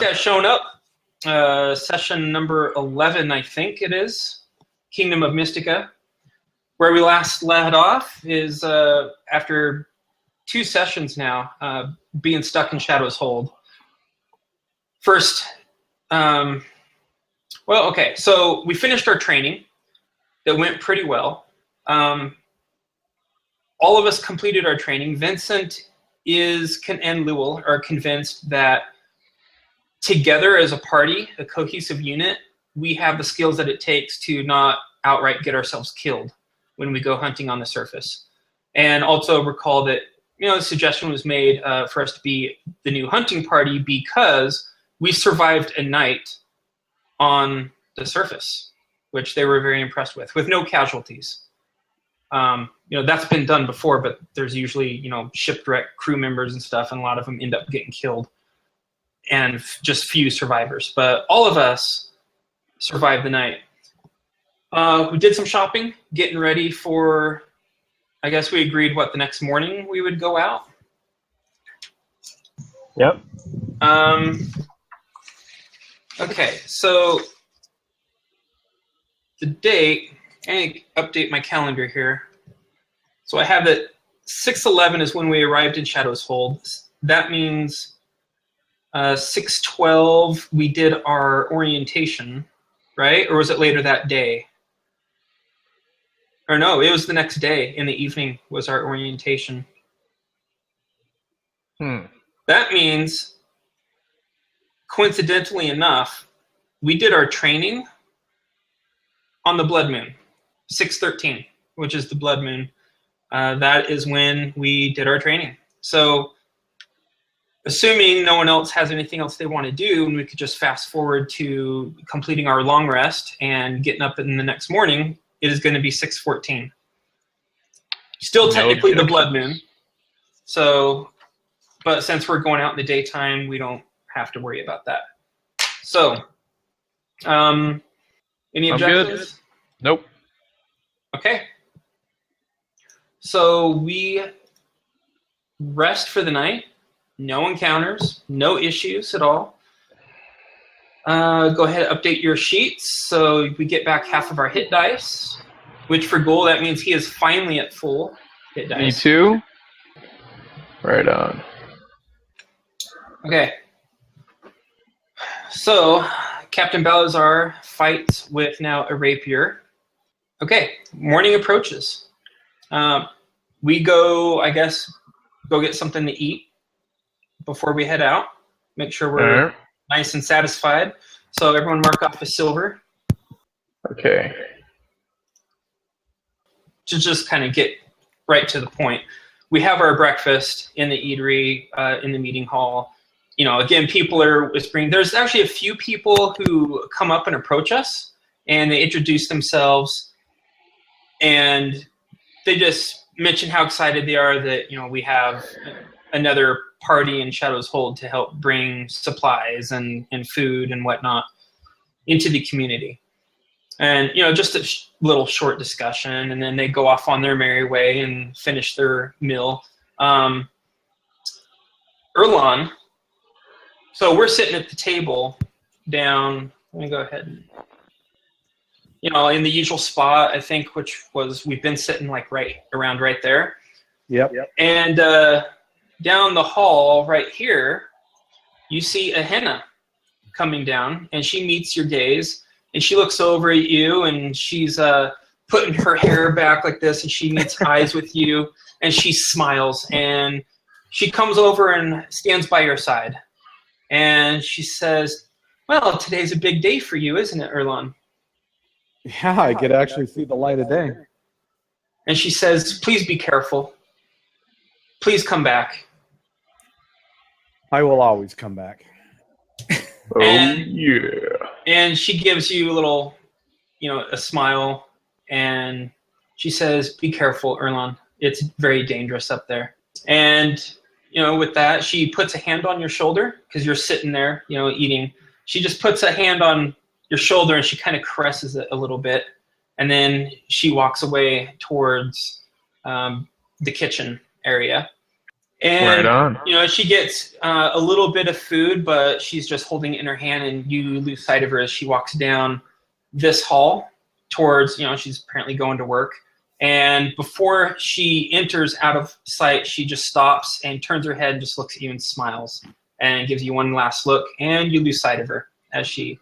guys showing up. Session number 11, I think it is. Kingdom of Mysticka. Where we last led off is after 2 sessions now, being stuck in Shadow's Hold. First, well, okay, so we finished our training. That went pretty well. All of us completed our training. Vincent and Lewell are convinced that together as a party, a cohesive unit, we have the skills that it takes to not outright get ourselves killed when we go hunting on the surface. And also recall that, the suggestion was made for us to be the new hunting party because we survived a night on the surface, which they were very impressed with no casualties. That's been done before, but there's usually, shipwreck crew members and stuff, and a lot of them end up getting killed. And just few survivors. But all of us survived the night. We did some shopping, getting ready for, I guess we agreed, the next morning we would go out? Yep. Okay, so the date, I update my calendar here. So I have that 6/11 is when we arrived in Shadow's Hold. That means 6/12 we did our orientation, right? Or was it later that day? Or no, it was the next day in the evening was our orientation. That means, coincidentally enough, we did our training on the blood moon, 6/13, which is the blood moon. That is when we did our training. So assuming no one else has anything else they want to do, and we could just fast forward to completing our long rest and getting up in the next morning, it is going to be 6/14. Still technically the blood moon. So, but since we're going out in the daytime, we don't have to worry about that. So, any objections? Good. Nope. Okay. So we rest for the night. No encounters, no issues at all. Go ahead and update your sheets so we get back half of our hit dice, which for Goal, that means he is finally at full hit dice. Me too. Right on. Okay. So Captain Balazar fights with now a rapier. Okay, morning approaches. We go, I guess, go get something to eat before we head out. Make sure we're nice and satisfied. So everyone mark off a silver. Okay. To just kind of get right to the point. We have our breakfast in the eatery, in the meeting hall. Again, people are whispering. There's actually a few people who come up and approach us, and they introduce themselves, and they just mention how excited they are that, we have another party in Shadow's Hold to help bring supplies and food and whatnot into the community. And, just a little short discussion, and then they go off on their merry way and finish their meal. Erlon, so we're sitting at the table down, let me go ahead and, in the usual spot, I think, which was, we've been sitting like right there. Yep. And down the hall right here, you see a henna coming down, and she meets your gaze, and she looks over at you, and she's putting her hair back like this, and she meets eyes with you, and she smiles, and she comes over and stands by your side, and she says, "Well, today's a big day for you, isn't it, Erlon?" Yeah, I could actually see the light of day. And she says, "Please be careful. Please come back." I will always come back. And she gives you a little, a smile, and she says, "Be careful, Erlon. It's very dangerous up there." And, with that, she puts a hand on your shoulder, because you're sitting there, eating. She just puts a hand on your shoulder, and she kind of caresses it a little bit. And then she walks away towards the kitchen area. And Right on. she gets a little bit of food, but she's just holding it in her hand, and you lose sight of her as she walks down this hall towards, she's apparently going to work. And before she enters out of sight, she just stops and turns her head and just looks at you and smiles and gives you one last look, and you lose sight of her as she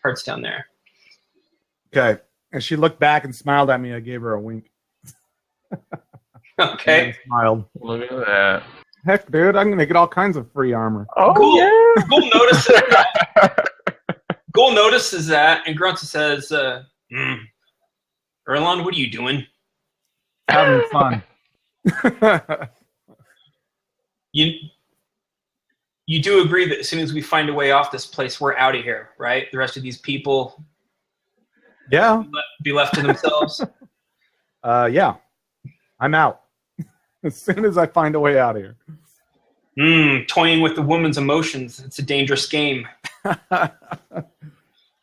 heads down there. Okay. As she looked back and smiled at me, I gave her a wink. Okay. And smiled. Look at that. Heck, dude, I'm gonna get all kinds of free armor. Oh, Cool. yeah. Ghoul notices that and grunts and says, Erlon, what are you doing? Having fun. You do agree that as soon as we find a way off this place, we're out of here, right? The rest of these people Yeah. be left to themselves? Yeah. I'm out. As soon as I find a way out of here. Toying with the woman's emotions. It's a dangerous game.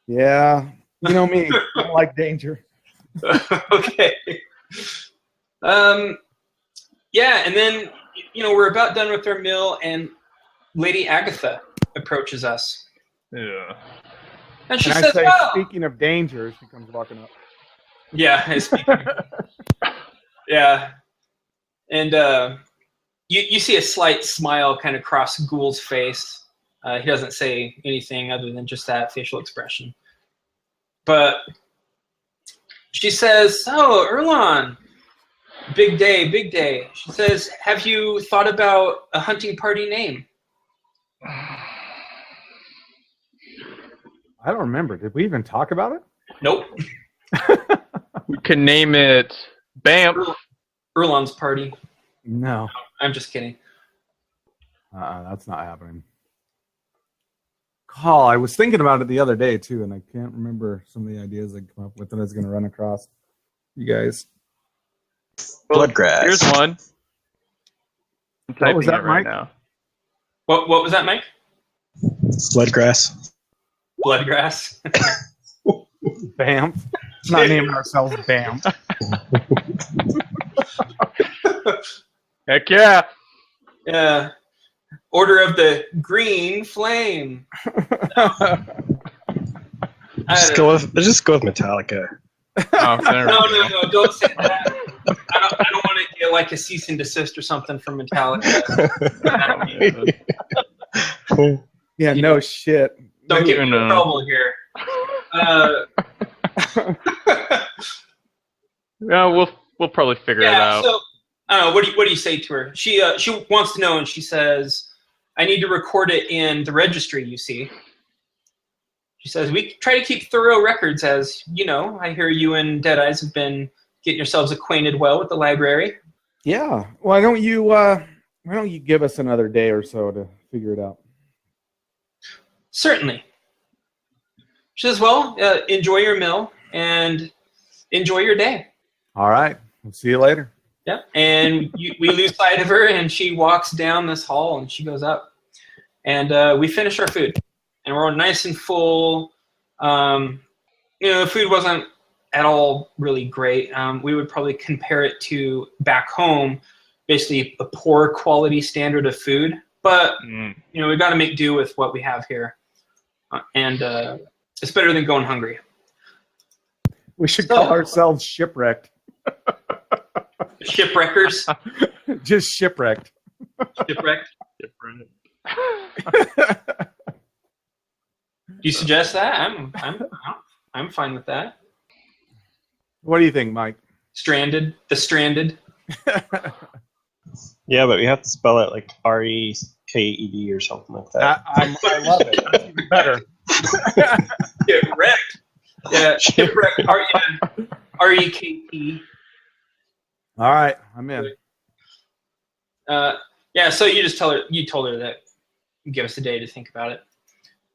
Yeah. You know me. I don't like danger. Okay. Yeah, and then, we're about done with our meal, and Lady Agatha approaches us. Yeah. And she And I says, say, well, speaking of danger, she comes walking up. yeah, yeah. And you see a slight smile kind of cross Ghoul's face. He doesn't say anything other than just that facial expression. But she says, oh, Erlon, big day, big day. She says, have you thought about a hunting party name? I don't remember. Did we even talk about it? Nope. We can name it Bamf. Erlon's party. No. I'm just kidding. That's not happening. Call. I was thinking about it the other day, too, and I can't remember some of the ideas I come up with that I was going to run across you guys. Bloodgrass. Here's one. I'm What was typing that, it right Mike? now. What was that, Mike? Bloodgrass. Bloodgrass. Bam. It's not naming ourselves Bam. Heck yeah. Yeah. Order of the Green Flame. Just go with Metallica. Oh, there we go. No, don't say that. I don't want to get like a cease and desist or something from Metallica. Yeah, no shit. Don't get me in No. trouble here. Yeah, we'll probably figure it out. So I don't know. What do you say to her? She wants to know, and she says, "I need to record it in the registry." You see, she says, "We try to keep thorough records, as you know. I hear you and Deadeyes have been getting yourselves acquainted well with the library." Yeah. Why don't you give us another day or so to figure it out? Certainly. She says, "Well, enjoy your meal and enjoy your day." All right. We'll see you later. Yeah, and we lose sight of her, and she walks down this hall, and she goes up, and we finish our food, and we're all nice and full. The food wasn't at all really great. We would probably compare it to back home, basically a poor quality standard of food, but we've got to make do with what we have here, and it's better than going hungry. We should call ourselves Shipwrecked. Shipwreckers. Just Shipwrecked. Shipwrecked. Do you suggest that? I'm fine with that. What do you think, Mike? Stranded. The Stranded. Yeah, but we have to spell it like REKED or something like that. I love it. That's even better. Get wrecked. Yeah, shipwrecked. REKT. All right, I'm in. Yeah, so you told her that give us a day to think about it.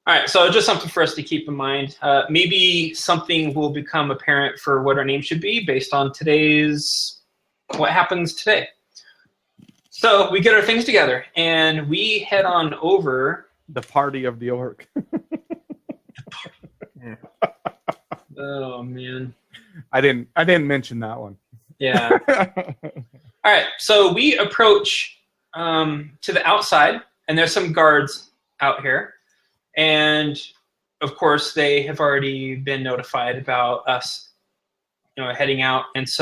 All right, so just something for us to keep in mind. Maybe something will become apparent for what our name should be based on what happens today. So we get our things together and we head on over. The party of the orc. Oh man. I didn't mention that one. Yeah. All right, so we approach to the outside, and there's some guards out here. And, of course, they have already been notified about us, heading out. And it's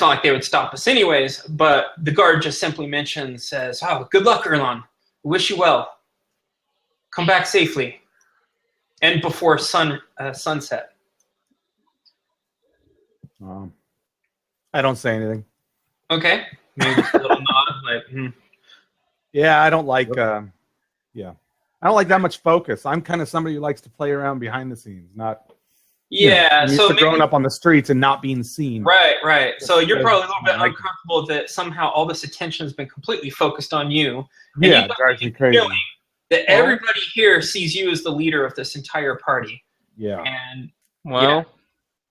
not like they would stop us anyways, but the guard just simply says, "Oh, good luck, Erlon. Wish you well. Come back safely. And before sunset." I don't say anything. Okay. Maybe just a little nod, Yeah, I don't like. I don't like that much focus. I'm kind of somebody who likes to play around behind the scenes, not. Yeah, I'm used to growing up on the streets and not being seen. Right. So you're probably a little bit uncomfortable that somehow all this attention has been completely focused on you. And Yeah, it drives me crazy. That everybody here sees you as the leader of this entire party. Yeah. And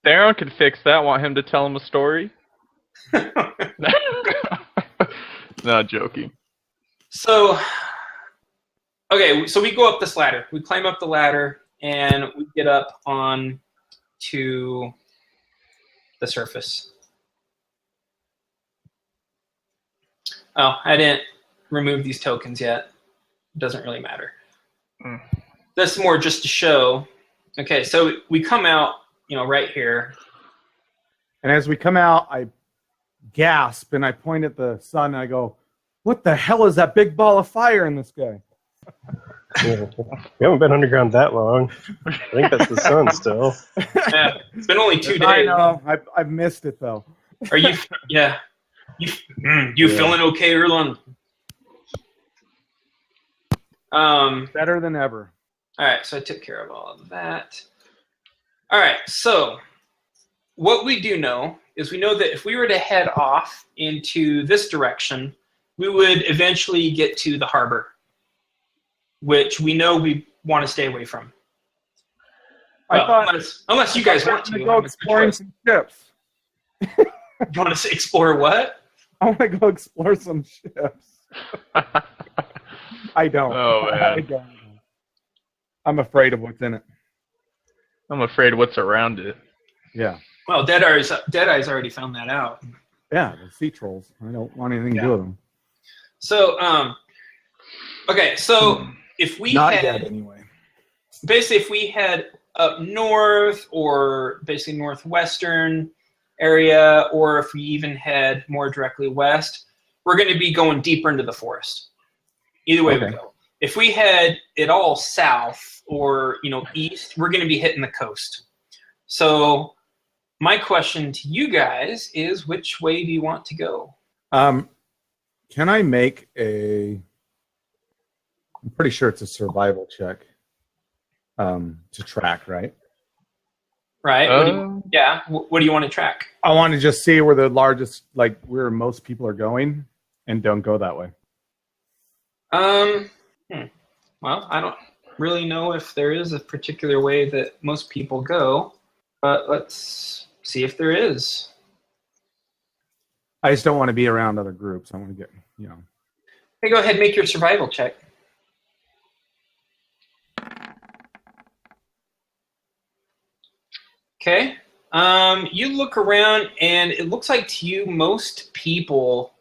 Theron could fix that. Want him to tell him a story? Not joking. So, okay, so we go up this ladder. We climb up the ladder, and we get up on to the surface. Oh, I didn't remove these tokens yet. It doesn't really matter. That's more just to show. Okay, so we come out, right here. And as we come out, I gasp and I point at the sun and I go, "What the hell is that big ball of fire in the sky?" Yeah. We haven't been underground that long. I think that's the sun still. Yeah, it's been only 2 days. I know. I've missed it though. Are you? Yeah. You feeling okay, Erlon? Better than ever. All right, so I took care of all of that. All right, so what we do know is we know that if we were to head off into this direction, we would eventually get to the harbor, which we know we want to stay away from. Unless you guys want to. Go exploring some ships. You want to explore what? I want to go explore some ships. I don't. Oh, man. I don't. I'm afraid of what's in it. I'm afraid of what's around it. Yeah. Well, Deadeye's already found that out. Yeah, the sea trolls. I don't want anything to do with them. So, okay, so if we Not had, yet, anyway. basically if we head up north or basically northwestern area, or if we even head more directly west, we're going to be going deeper into the forest. Either way we go. If we head it all south or east, we're going to be hitting the coast. So my question to you guys is, which way do you want to go? Can I make I'm pretty sure it's a survival check to track, right? Right. What do you want to track? I want to just see where the largest, where most people are going, and don't go that way. Well, I don't really know if there is a particular way that most people go, but let's see if there is. I just don't want to be around other groups. I want to get, Hey, go ahead and make your survival check. Okay. You look around, and it looks like to you most people,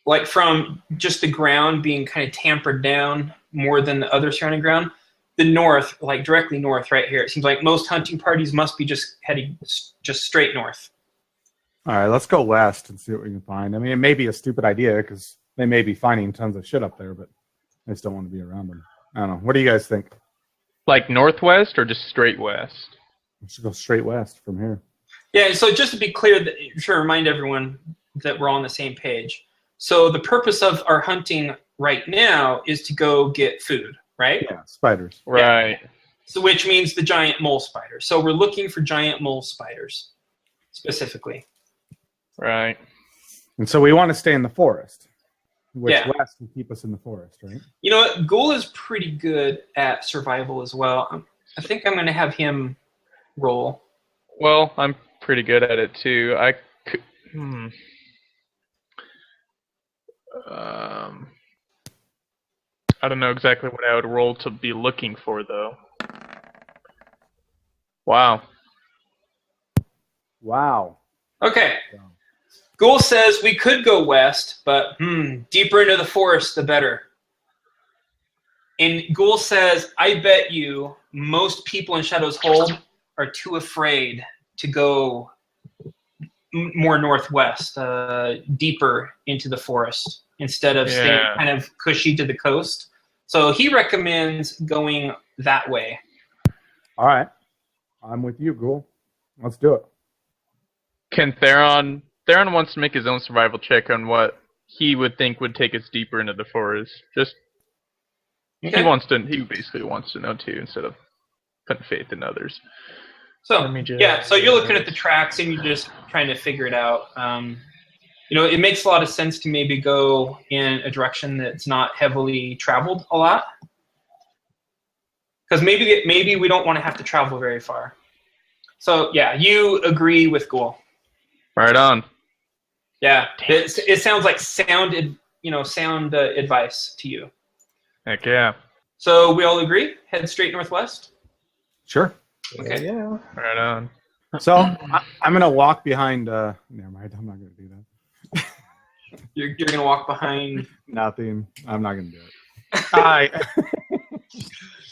like from just the ground being kind of tampered down more than the other surrounding ground, the north, like directly north right here, it seems like most hunting parties must be just heading just straight north. All right, let's go west and see what we can find. I mean, it may be a stupid idea because they may be finding tons of shit up there, but I just don't want to be around them. I don't know. What do you guys think? Like northwest or just straight west? We should go straight west from here. Yeah, so just to be clear, to remind everyone that we're all on the same page. So the purpose of our hunting right now is to go get food, right? Yeah, spiders. Right. Yeah. So which means the giant mole spider. So we're looking for giant mole spiders specifically. Right. And so we want to stay in the forest, which west will keep us in the forest, right? You know what? Ghoul is pretty good at survival as well. I think I'm going to have him roll. Well, I'm pretty good at it too. I don't know exactly what I would roll to be looking for, though. Wow. Wow. Okay. Ghoul says we could go west, but deeper into the forest, the better. And Ghoul says, I bet you most people in Shadow's Hold are too afraid to go more northwest, deeper into the forest, instead of staying kind of cushy to the coast. So he recommends going that way. All right. I'm with you, Ghoul. Let's do it. Can Theron wants to make his own survival check on what he would think would take us deeper into the forest. Just Okay. he basically wants to know too, instead of putting faith in others. So so you're looking at the tracks and you're just trying to figure it out. It makes a lot of sense to maybe go in a direction that's not heavily traveled a lot, because maybe we don't want to have to travel very far. So yeah, you agree with Ghoul. Right on. Yeah, it sounds like sound advice to you. Heck yeah. So we all agree? Head straight northwest? Sure. Okay. Yeah. Right on. So I'm going to walk behind. Never mind. I'm not going to do that. You're going to walk behind. Nothing. I'm not going to do it.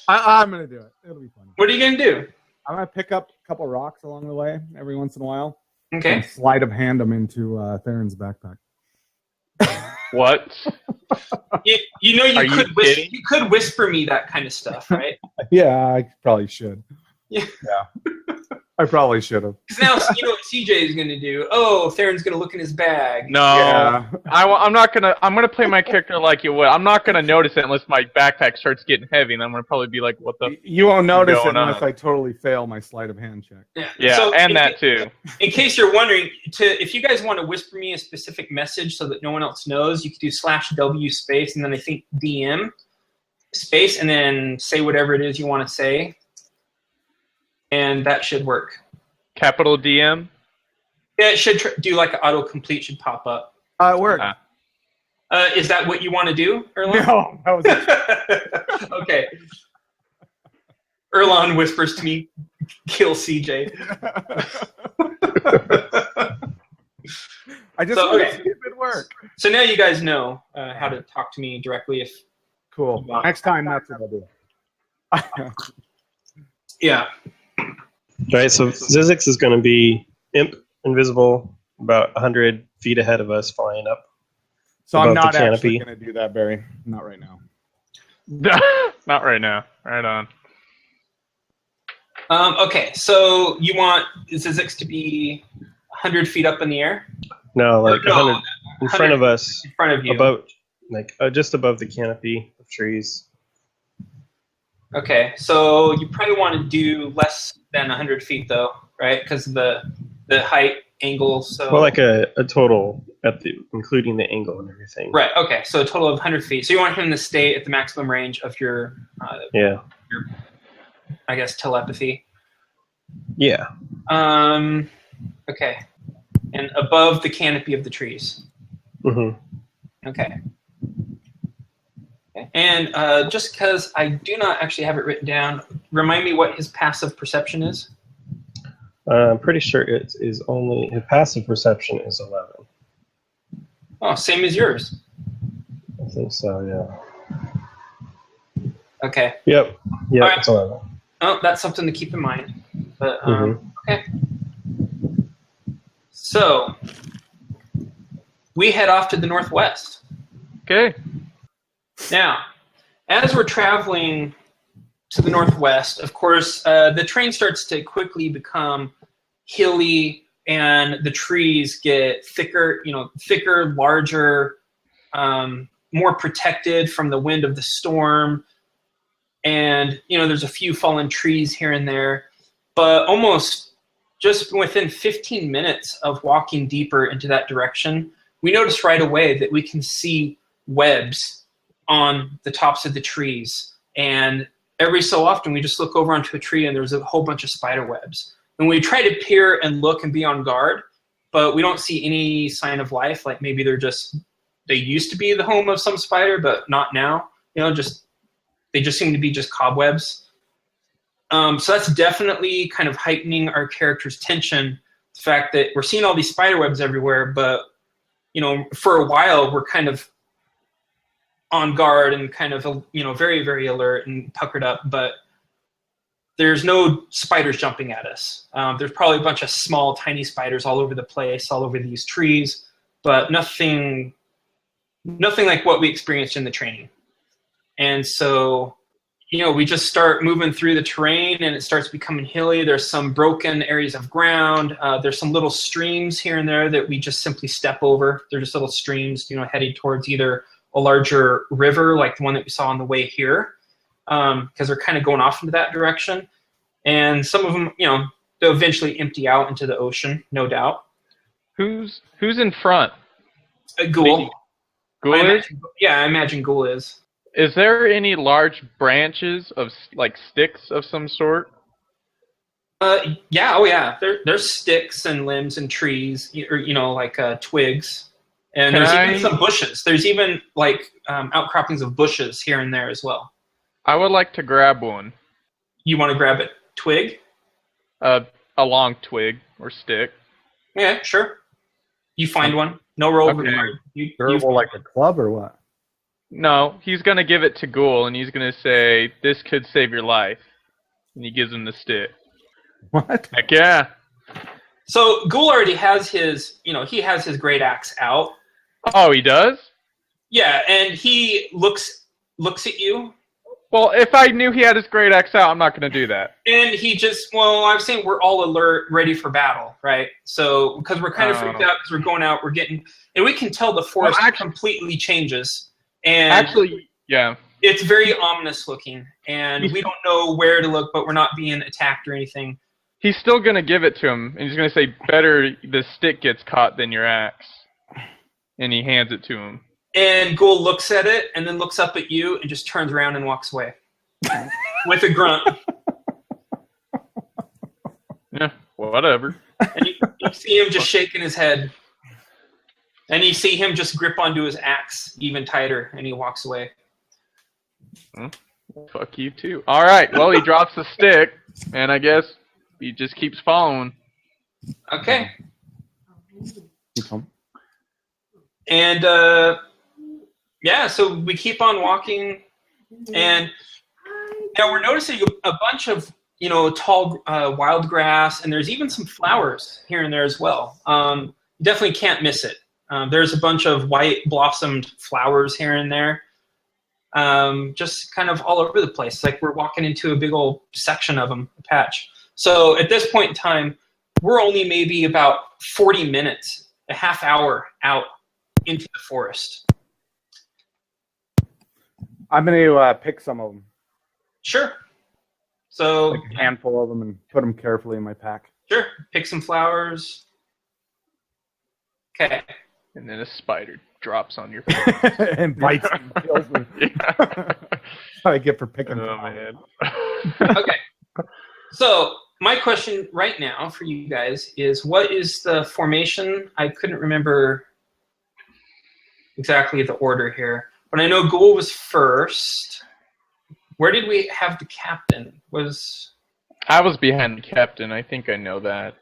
I'm going to do it. It'll be fun. What are you going to do? I'm going to pick up a couple rocks along the way every once in a while. Okay. And sleight of hand them into Theron's backpack. What? You could whisper me that kind of stuff, right? Yeah, I probably should. Yeah. I probably should have. Because now you know what CJ is going to do. Oh, Theron's going to look in his bag. No, Yeah. I'm not gonna. I'm gonna play my character like you would. I'm not gonna notice it unless my backpack starts getting heavy, and I'm gonna probably be like, "What the?" You won't notice it going on? unless I totally fail my sleight of hand check. Yeah, So and that too. In case you're wondering, if you guys want to whisper me a specific message so that no one else knows, you could do /W space and then I think DM space and then say whatever it is you want to say, and that should work. Capital DM. Yeah, it should do like an autocomplete should pop up. It worked. Is that what you want to do, Erlon? No, that was it. Okay. Erlon whispers to me, "Kill CJ." I just So, want okay. to see if it worked. So now you guys know how to talk to me directly if. Cool. Next time, that's what I'll do. Yeah. Right, so Zizix is going to be imp, invisible, about 100 feet ahead of us, flying up. So I'm Above not the actually canopy. going to do that, Barry. Not right now. Not right now. Right on. Okay, so you want Zizix to be 100 feet up in the air? No, like No, 100 in front of us, In front of you. about, like, just above the canopy of trees. Okay, so you probably want to do less than 100 feet, though, right? Because of the height, angle, so... Well, like a total, including the angle and everything. Right, okay, so a total of 100 feet. So you want him to stay at the maximum range of your, Yeah. I guess, telepathy. Yeah. Okay. And above the canopy of the trees. Mm-hmm. Okay. And just because I do not actually have it written down, remind me what his passive perception is? I'm pretty sure it is only, his passive perception is 11. Oh, same as yours. I think so, yeah. Okay. Yep, Alright. it's 11. Oh, that's something to keep in mind. But okay. So we head off to the northwest. Okay. Now, as we're traveling to the northwest, of course, the terrain starts to quickly become hilly, and the trees get thicker, larger, more protected from the wind of the storm. And, there's a few fallen trees here and there. But almost just within 15 minutes of walking deeper into that direction, we notice right away that we can see webs on the tops of the trees. And every so often we just look over onto a tree and there's a whole bunch of spider webs. And we try to peer and look and be on guard, but we don't see any sign of life. Like maybe they used to be the home of some spider, but not now. They just seem to be just cobwebs. So that's definitely kind of heightening our character's tension. The fact that we're seeing all these spider webs everywhere, but for a while we're kind of on guard and kind of, very, very alert and puckered up, but there's no spiders jumping at us. There's probably a bunch of small, tiny spiders all over the place, all over these trees, but nothing like what we experienced in the training. And so, we just start moving through the terrain, and it starts becoming hilly. There's some broken areas of ground. There's some little streams here and there that we just simply step over. They're just little streams, heading towards either a larger river, like the one that we saw on the way here, because they're kind of going off into that direction. And some of them, they'll eventually empty out into the ocean, no doubt. Who's in front? Ghoul. Ghoul is? I imagine Ghoul is. Is there any large branches of sticks of some sort? Yeah. Oh, yeah. There's sticks and limbs and trees, or twigs. And there's even some bushes. There's even outcroppings of bushes here and there as well. I would like to grab one. You want to grab a twig? A long twig or stick. Yeah, sure. You find one. No roll required. Durable like a club or what? No, he's going to give it to Ghoul, and he's going to say, "This could save your life." And he gives him the stick. What? Heck yeah. So Ghoul already has his, he has his great axe out. Oh, he does? Yeah, and he looks at you. Well, if I knew he had his great axe out, I'm not going to do that. And he just, I'm saying we're all alert, ready for battle, right? So, because we're kind of freaked out because we're going out, and we can tell the forest completely changes. And actually, yeah. It's very ominous looking, and we don't know where to look, but we're not being attacked or anything. He's still going to give it to him, and he's going to say, "Better the stick gets caught than your axe." And he hands it to him. And Ghoul looks at it, and then looks up at you, and just turns around and walks away. With a grunt. Yeah, whatever. And you see him just shaking his head. And you see him just grip onto his axe even tighter, and he walks away. Fuck you, too. All right, well, he drops the stick, and I guess he just keeps following. Okay. And, so we keep on walking, and now we're noticing a bunch of, tall wild grass, and there's even some flowers here and there as well. Definitely can't miss it. There's a bunch of white blossomed flowers here and there, just kind of all over the place. Like we're walking into a big old section of them, a patch. So at this point in time, we're only maybe about 40 minutes, a half hour out into the forest. I'm going to pick some of them. Sure. So like a handful of them and put them carefully in my pack. Sure. Pick some flowers. Okay. And then a spider drops on your face. And bites me and kills me. Yeah. That's what I get for picking them. Man. Okay. So my question right now for you guys is, what is the formation? I couldn't remember exactly the order here, but I know Ghoul was first. Where did we have the captain? I was behind the captain. I think I know that.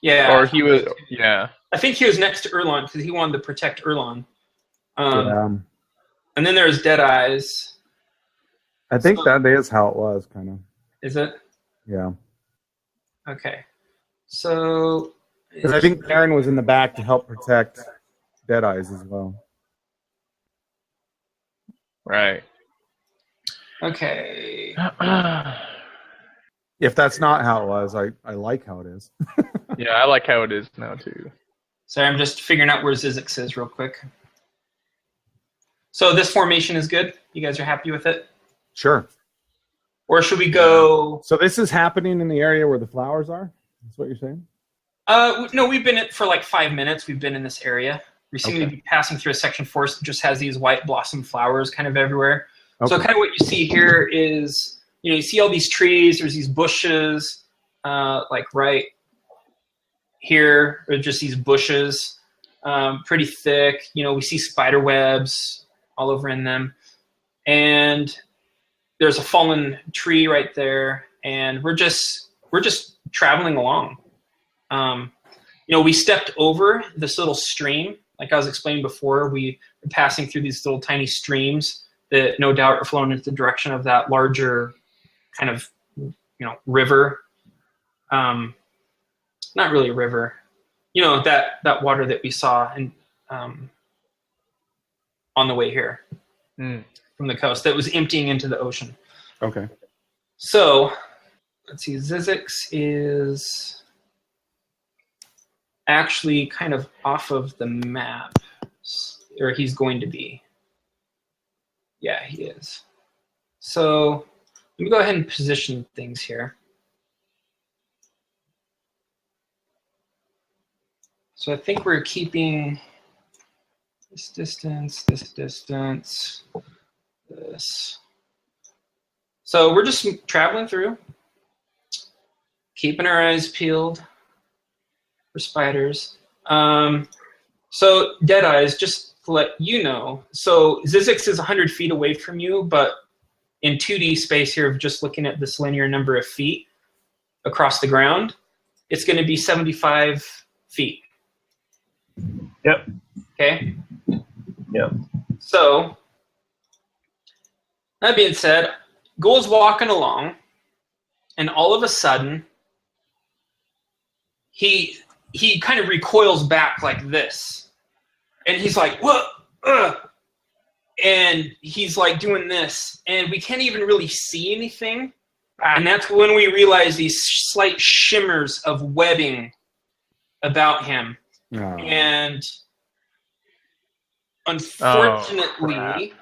Yeah. Or he was. Yeah. I think he was next to Erlon because he wanted to protect Erlon. And then there's Deadeyes. I think that is how it was, kind of. Is it? Yeah. Okay. So. Because I think Aaron was in the back to help protect Deadeyes as well. Right. Okay. If that's not how it was, I like how it is. Yeah, I like how it is now, too. Sorry, I'm just figuring out where Zizix is real quick. So this formation is good? You guys are happy with it? Sure. Or should we go... So this is happening in the area where the flowers are? That's what you're saying? No, we've been for like 5 minutes. We've been in this area. We seem to be passing through a section forest that just has these white blossom flowers kind of everywhere. Okay. So kind of what you see here is, you see all these trees. There's these bushes, like right here are just these bushes, pretty thick. We see spider webs all over in them. And there's a fallen tree right there. And we're just traveling along. We stepped over this little stream like I was explaining before, we were passing through these little tiny streams that no doubt are flowing into the direction of that larger kind of, river. Not really a river. That water that we saw on the way here from the coast that was emptying into the ocean. Okay. So, let's see, Zizix is actually kind of off of the map, or he's going to be. Yeah, he is. So, let me go ahead and position things here. So I think we're keeping this distance, this. So we're just traveling through, keeping our eyes peeled for spiders. So Dead Eyes, just to let you know, so Zizix is 100 feet away from you, but in 2D space here, just looking at this linear number of feet across the ground, it's going to be 75 feet. Yep. Okay? Yep. So, that being said, Ghoul's walking along, and all of a sudden, he kind of recoils back like this. And he's like, what? And he's like doing this, and we can't even really see anything. And that's when we realize these slight shimmers of webbing about him. Oh. And unfortunately,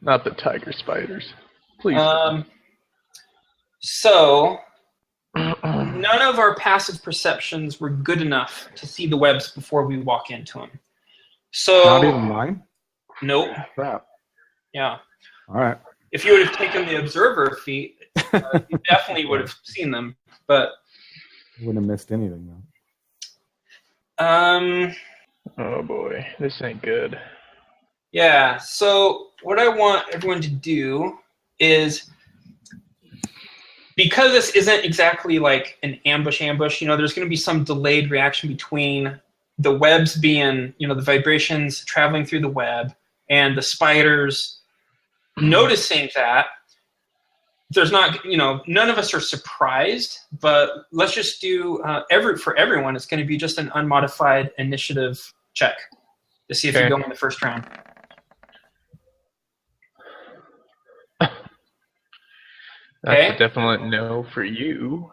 not the tiger spiders. Please. So none of our passive perceptions were good enough to see the webs before we walk into them. So Not even mine? nope. Crap. Yeah. All right. If you would have taken the observer feat, you definitely would have seen them. But Wouldn't have missed anything, though. Oh boy, this ain't good. Yeah, so what I want everyone to do is, because this isn't exactly like an ambush, there's going to be some delayed reaction between the webs being, the vibrations traveling through the web and the spiders noticing that. There's not, none of us are surprised, but let's just do, for everyone, it's going to be just an unmodified initiative check to see if you go in the first round. That's a definite no for you.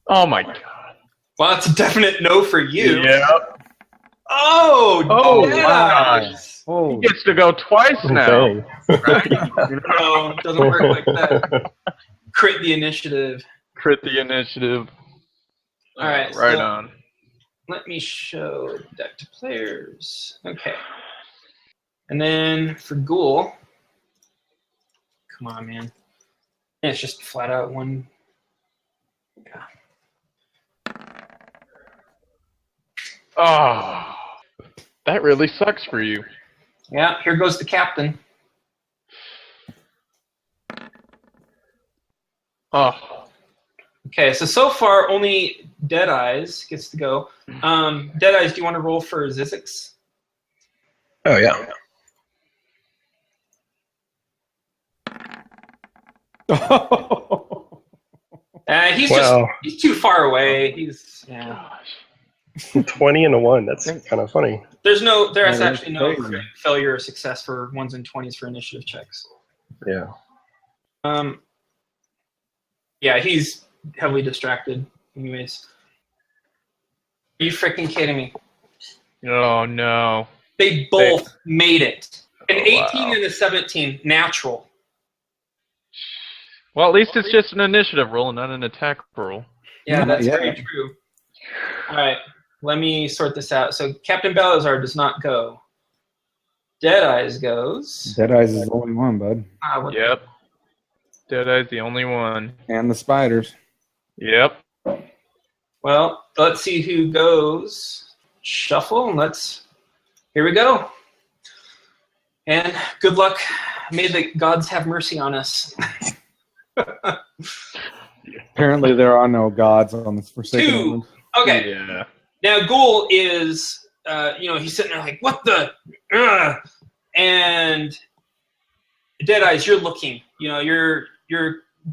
Oh my god. Well, that's a definite no for you. Yeah. Oh, wow. Oh, He gets to go twice now. Okay. Right? No, it doesn't work like that. Crit the initiative. Crit the initiative. All right. Right so on. Let me show the deck to players. Okay. And then for Ghoul, come on, man. It's just flat out one. Yeah. Oh, that really sucks for you. Yeah, here goes the captain. Oh. Okay, so far only Dead Eyes gets to go. Dead Eyes, do you want to roll for Zizix? Oh, yeah. He's too far away. Gosh. 20 and a 1. That's kind of funny. There's That's actually no crazy. failure or success for 1s and 20s for initiative checks. Yeah. Yeah, he's heavily distracted. Anyways, are you freaking kidding me? Oh no. They both made it. An 18 wow. and a 17, natural. Well, at least it's just an initiative roll and not an attack roll. Yeah, that's Yeah. very true. All right, let me sort this out. So Captain Balazar does not go. Dead Eyes goes. Dead Eyes is the only one, bud. Yep. Deadeye's the only one. And the spiders. Yep. Well, let's see who goes. Shuffle, and here we go. And good luck. May the gods have mercy on us. Apparently, there are no gods on this Forsaken 2. Island. Okay. Yeah. Now Ghoul is, he's sitting there like, what the? Ugh. And Deadeyes, you're looking. You're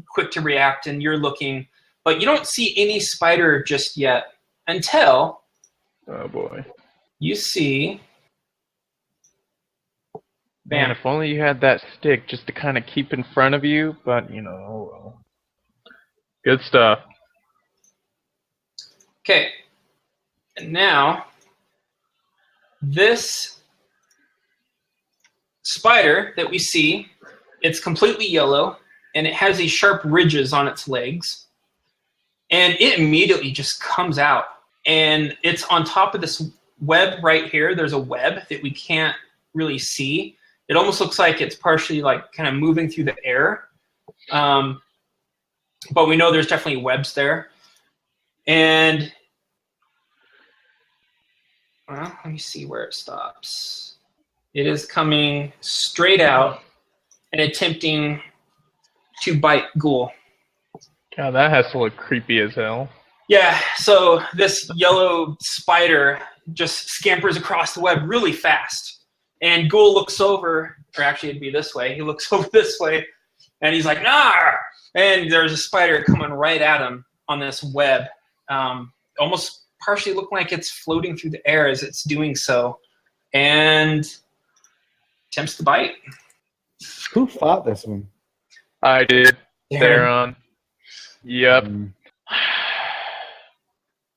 quick to react, and you're looking, but you don't see any spider just yet until. Oh boy. You see. Man, Bam. if only you had that stick just to kind of keep in front of you, but oh well. Good stuff. Okay. And now, this spider that we see, it's completely yellow, and it has these sharp ridges on its legs, and it immediately just comes out, and it's on top of this web right here. There's a web that we can't really see. It almost looks like it's partially like kind of moving through the air, but we know there's definitely webs there. And well, let me see where it stops. It is coming straight out and attempting to bite Ghoul. God, that has to look creepy as hell. Yeah, so this yellow spider just scampers across the web really fast. And Ghoul looks over, or actually it'd be this way. He looks over this way, and he's like, nah! And there's a spider coming right at him on this web. Almost partially looking like it's floating through the air as it's doing so. And attempts to bite. Who fought this one? I did. Theron. Yep.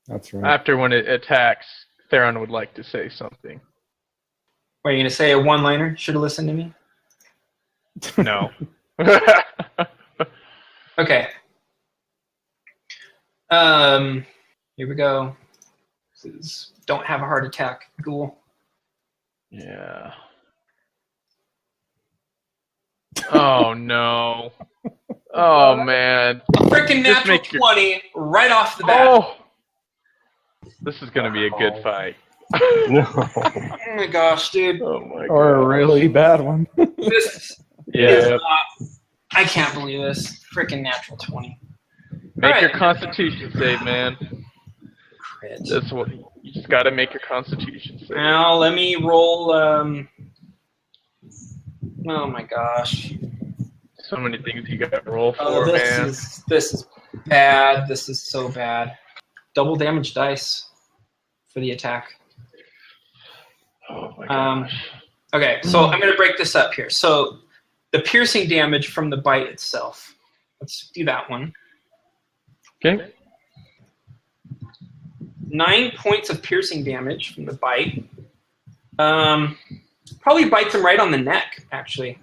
That's right. After when it attacks, Theron would like to say something. What, are you going to say a one-liner? Should have listened to me? No. Okay. Here we go. Please don't have a heart attack, Ghoul. Yeah. Oh no. Oh man. Freaking Just natural make your- 20 right off the bat. Oh. This is gonna be a good fight. No. Oh my gosh, dude. Oh my Or a god. really bad one. This Yeah. is not, I can't believe this. Freaking natural 20. Make Alright. your Constitution save, man. Crit. That's what you just gotta make your Constitution save. Now let me roll. Oh my gosh. So many things you gotta roll for, Oh, man. this is bad. This is so bad. Double damage dice for the attack. Oh my gosh. Okay, so I'm going to break this up here. So the piercing damage from the bite itself. Let's do that one. Okay. 9 points of piercing damage from the bite. Probably bites him right on the neck, actually.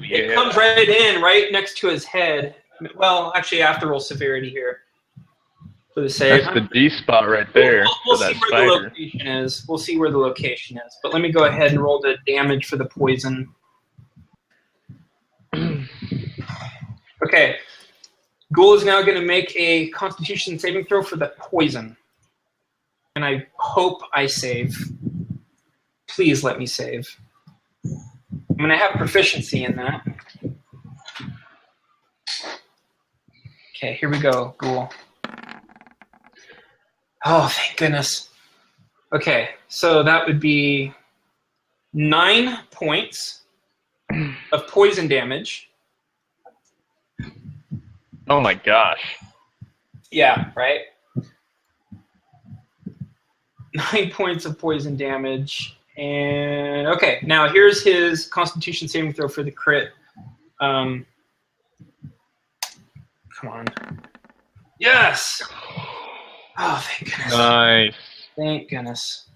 It comes right in, right next to his head. Well, actually, I have to roll severity here for the save. That's the D spot right there. We'll for see that where the spider. location is. We'll see where the location is. But let me go ahead and roll the damage for the poison. Okay. Ghoul is now going to make a Constitution saving throw for the poison. And I hope I save. Please let me save. I'm going to have proficiency in that. Okay, here we go, Ghoul. Oh, thank goodness. Okay, so that would be 9 points of poison damage. Oh my gosh. Yeah, right? 9 points of poison damage. And, okay, now here's his Constitution saving throw for the crit. Come on. Yes! Oh, thank goodness. Nice. Thank goodness.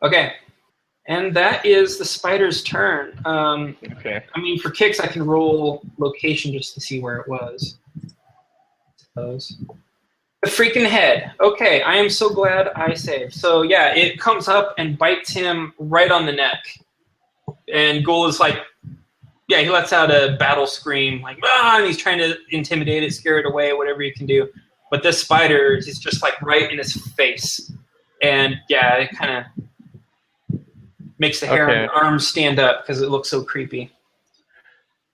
Okay. And that is the spider's turn. Okay. I mean, for kicks, I can roll location just to see where it was. I suppose. The freaking head. Okay, I am so glad I saved. So, yeah, it comes up and bites him right on the neck. And Ghoul is like, yeah, he lets out a battle scream, like, ah, and he's trying to intimidate it, scare it away, whatever you can do. But this spider is just like right in his face. And yeah, it kind of makes the hair on your arms stand up because it looks so creepy.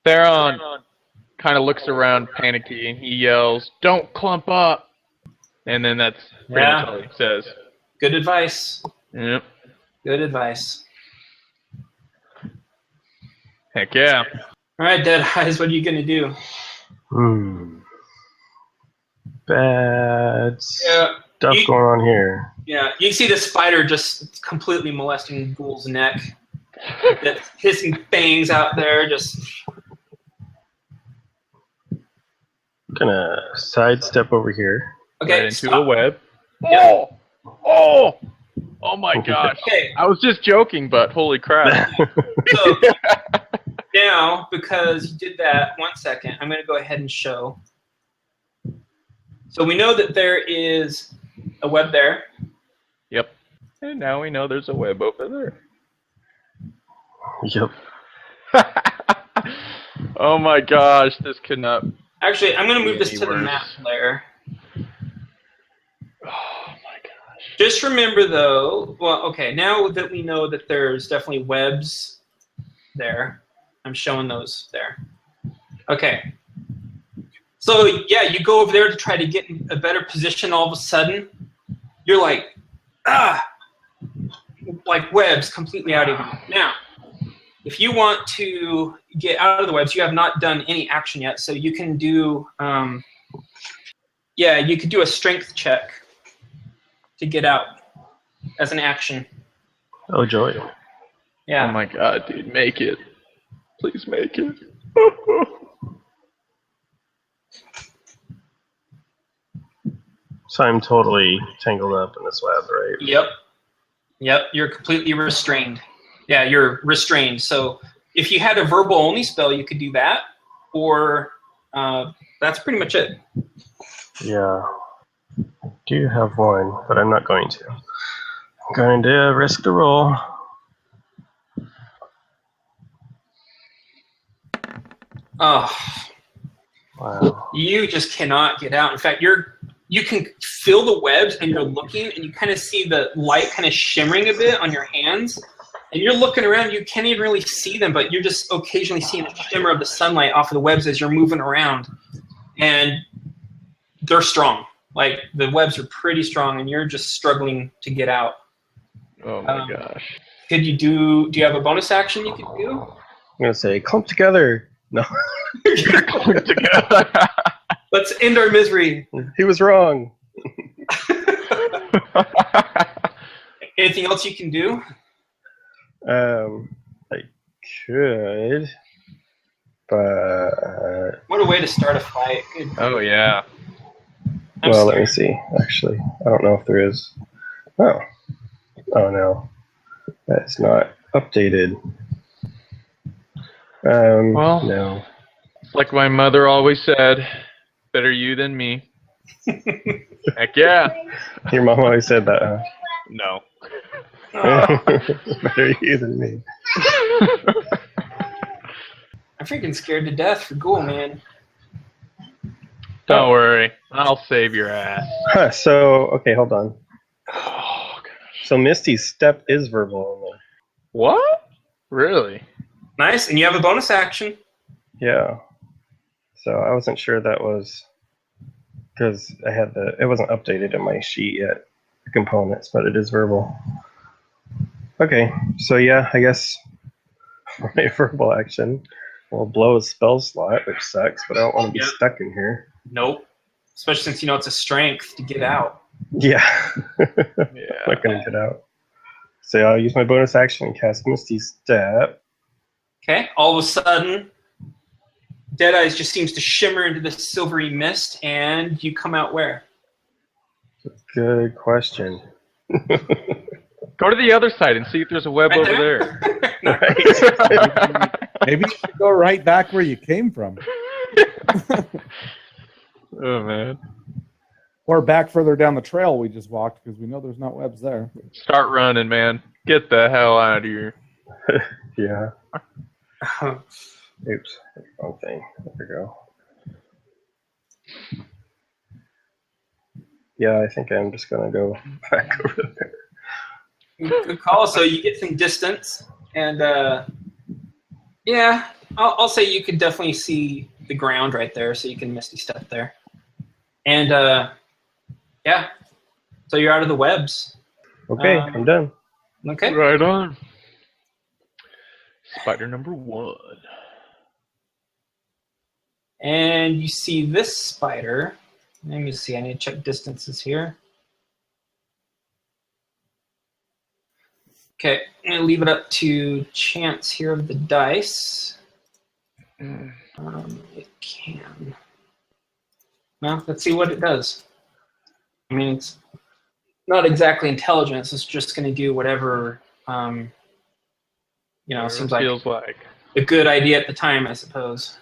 Theron, kind of looks around panicky and he yells, "Don't clump up!" And then that's pretty much all he says. Good advice. Yep. Good advice. Heck yeah. All right, Dead Eyes, what are you going to do? Bad stuff You- going on here. Yeah, you can see the spider just completely molesting Ghoul's neck. That's hissing fangs out there, just... Gonna sidestep over here. Okay, Right into stop. a web. Yeah. Oh my gosh. Okay, I was just joking, but holy crap. so now, because you did that, 1 second, I'm going to go ahead and show. So we know that there is a web there. Yep. And now we know there's a web over there. Yep. Oh my gosh, this could not. Actually, I'm going to move Be this any to the worse. map layer. Oh my gosh. Just remember, though, well, okay, now that we know that there's definitely webs there, I'm showing those there. Okay. So, yeah, you go over there to try to get in a better position. All of a sudden, you're like, like webs completely out of you. Now, if you want to get out of the webs, you have not done any action yet, so you can do, you could do a strength check to get out as an action. Oh joy. Yeah. Oh my god, dude, make it. Please make it. So I'm totally tangled up in this web, right? Yep, you're completely restrained. Yeah, you're restrained. So if you had a verbal only spell, you could do that, or that's pretty much it. Yeah. I do have one, but I'm not going to. I'm going to risk the roll. Oh, Wow. you just cannot get out. In fact, you can feel the webs, and you're looking, and you kind of see the light kind of shimmering a bit on your hands. And you're looking around, you can't even really see them, but you're just occasionally seeing the shimmer of the sunlight off of the webs as you're moving around. And they're strong. Like, the webs are pretty strong, and you're just struggling to get out. Oh my gosh. Do you have a bonus action you could do? I'm going to say, clump together. No. Together. Let's end our misery. He was wrong. Anything else you can do? I could, but What a way to start a fight. Good. Oh yeah. I'm well, let me scared. see. Actually, I don't know if there is. Oh no, that's not updated. Well. No. Like my mother always said, better you than me. Heck yeah. Your mom always said that. Huh? No. Oh, Better you than me. I'm freaking scared to death for Ghoul, man. Don't worry. I'll save your ass. Huh, so okay, hold on. Oh, gosh. So Misty's step is verbal only. What? Really? Nice, and you have a bonus action. Yeah. So I wasn't sure that was because I had it wasn't updated in my sheet yet, the components, but it is verbal. Okay, so yeah, I guess my verbal action will blow a spell slot, which sucks, but I don't want to be Yep. stuck in here. Nope. Especially since you know it's a strength to get out. Yeah. I'm Yeah. not gonna get out. So I'll use my bonus action and cast Misty Step. Okay, all of a sudden, Deadeyes just seems to shimmer into this silvery mist, and you come out where? Good question. Go to the other side and see if there's a web Right over there. Right. Maybe you should go right back where you came from, Oh man. or back further down the trail we just walked, because we know there's not webs there. Start running, man. Get the hell out of here. Yeah. Oops. Wrong thing. There we go. Yeah, I think I'm just gonna go back over there. Good call. So you get some distance, and yeah, I'll say you could definitely see the ground right there, so you can Misty Step there. And yeah, so you're out of the webs. Okay, I'm done. Okay. Right on. Spider number 1. And you see this spider. Let me see. I need to check distances here. Okay, I'm going to leave it up to chance here of the dice. It can. Well, let's see what it does. I mean, it's not exactly intelligence. It's just going to do whatever, seems like feels like a good idea at the time, I suppose.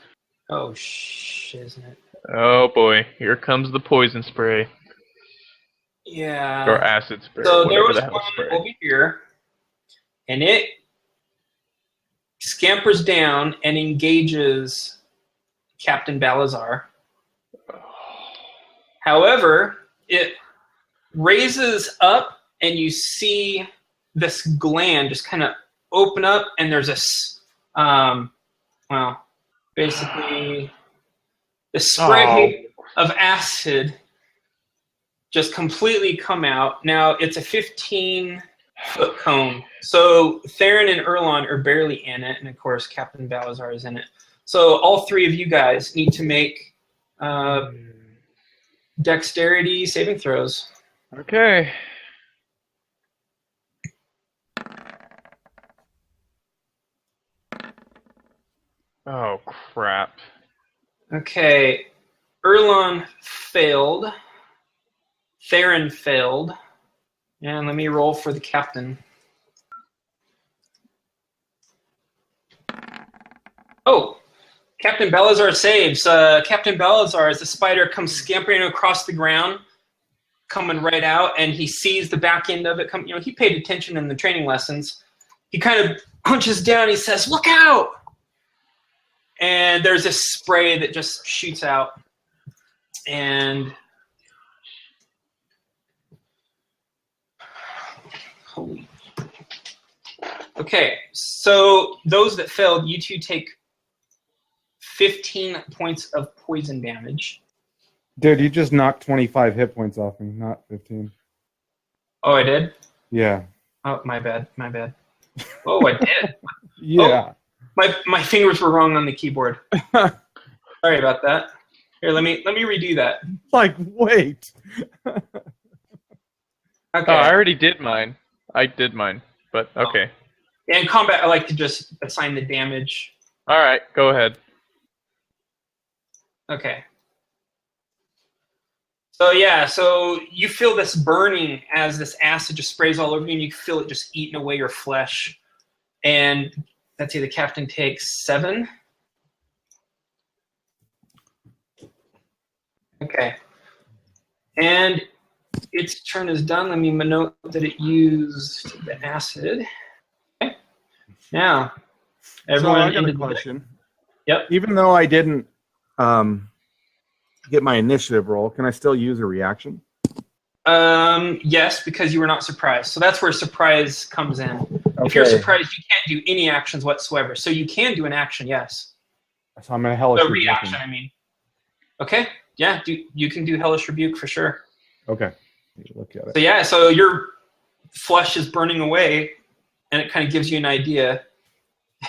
Oh, isn't it? Oh boy, here comes the poison spray. Yeah. Or acid spray. So there was the hell one spray. over here, and it scampers down and engages Captain Balazar. However, it raises up, and you see this gland just kind of open up, and there's this, basically the spray of acid just completely come out. Now, it's a 15-foot cone. So Theron and Erlon are barely in it, and of course, Captain Balazar is in it. So all three of you guys need to make dexterity saving throws. Okay. Oh, crap. Okay. Erlon failed. Theron failed. And let me roll for the captain. Oh, Captain Balazar saves. Captain Balazar, as the spider comes scampering across the ground, coming right out, and he sees the back end of it come. He paid attention in the training lessons. He kind of punches down. He says, "Look out!" And there's this spray that just shoots out. And holy. Okay, so those that failed, you two take 15 points of poison damage. Dude, you just knocked 25 hit points off me, not 15. Oh, I did? Yeah. Oh, my bad. Oh, I did? Yeah. Oh, my fingers were wrong on the keyboard. Sorry about that. Here, let me redo that. Like, wait. Okay. Oh, I already did mine. But okay. In combat, I like to just assign the damage. All right, go ahead. Okay. So yeah, so you feel this burning as this acid just sprays all over you, and you feel it just eating away your flesh. And let's see, the captain takes 7. Okay. And its turn is done. Let me note that it used the acid. Okay. Now, everyone. So I got a into the question. Yep. Even though I didn't get my initiative roll, can I still use a reaction? Yes, because you were not surprised. So that's where surprise comes in. Okay. If you're surprised, you can't do any actions whatsoever. So you can do an action, yes. So I'm going to hellish a reaction, I mean. Okay. Yeah, you can do hellish rebuke for sure. Okay. Look at it. So yeah, so your flesh is burning away, and it kind of gives you an idea.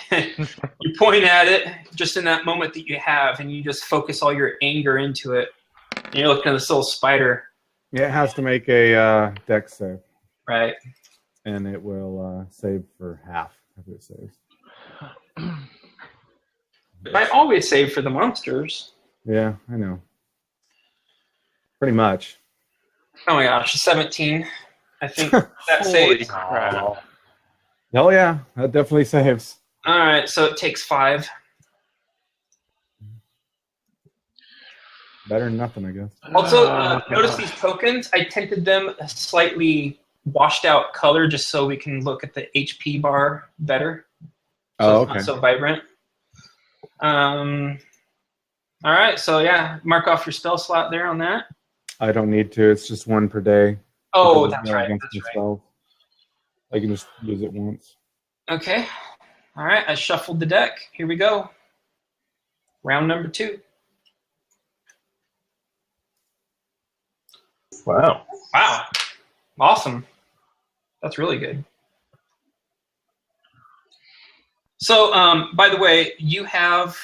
You point at it just in that moment that you have, and you just focus all your anger into it. And you're looking at this little spider. Yeah, it has to make a dex save. Right. And it will save for half if it saves. I always save for the monsters. Yeah, I know. Pretty much. Oh my gosh, 17. I think that saves. Crap. Oh yeah, that definitely saves. All right, so it takes 5. Better than nothing, I guess. Also, notice these tokens. I tinted them a slightly washed out color just so we can look at the HP bar better. So it's not so vibrant. All right, so yeah, mark off your spell slot there on that. I don't need to. It's just 1 per day. Oh, that's right. Spells. I can just use it once. Okay. All right, I shuffled the deck. Here we go. Round number 2. Wow. Wow. Awesome. That's really good. So, by the way, you have,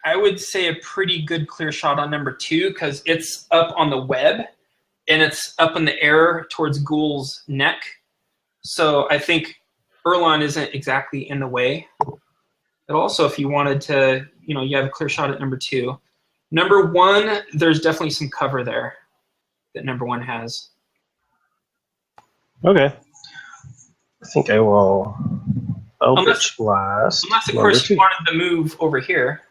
I would say, a pretty good clear shot on number 2 because it's up on the web and it's up in the air towards Ghoul's neck. So I think Erlon isn't exactly in the way. But also, if you wanted to, you have a clear shot at number 2. Number 1, there's definitely some cover there that number 1 has. Okay. I think I will Eldritch Blast. Unless, of course, you wanted to move over here.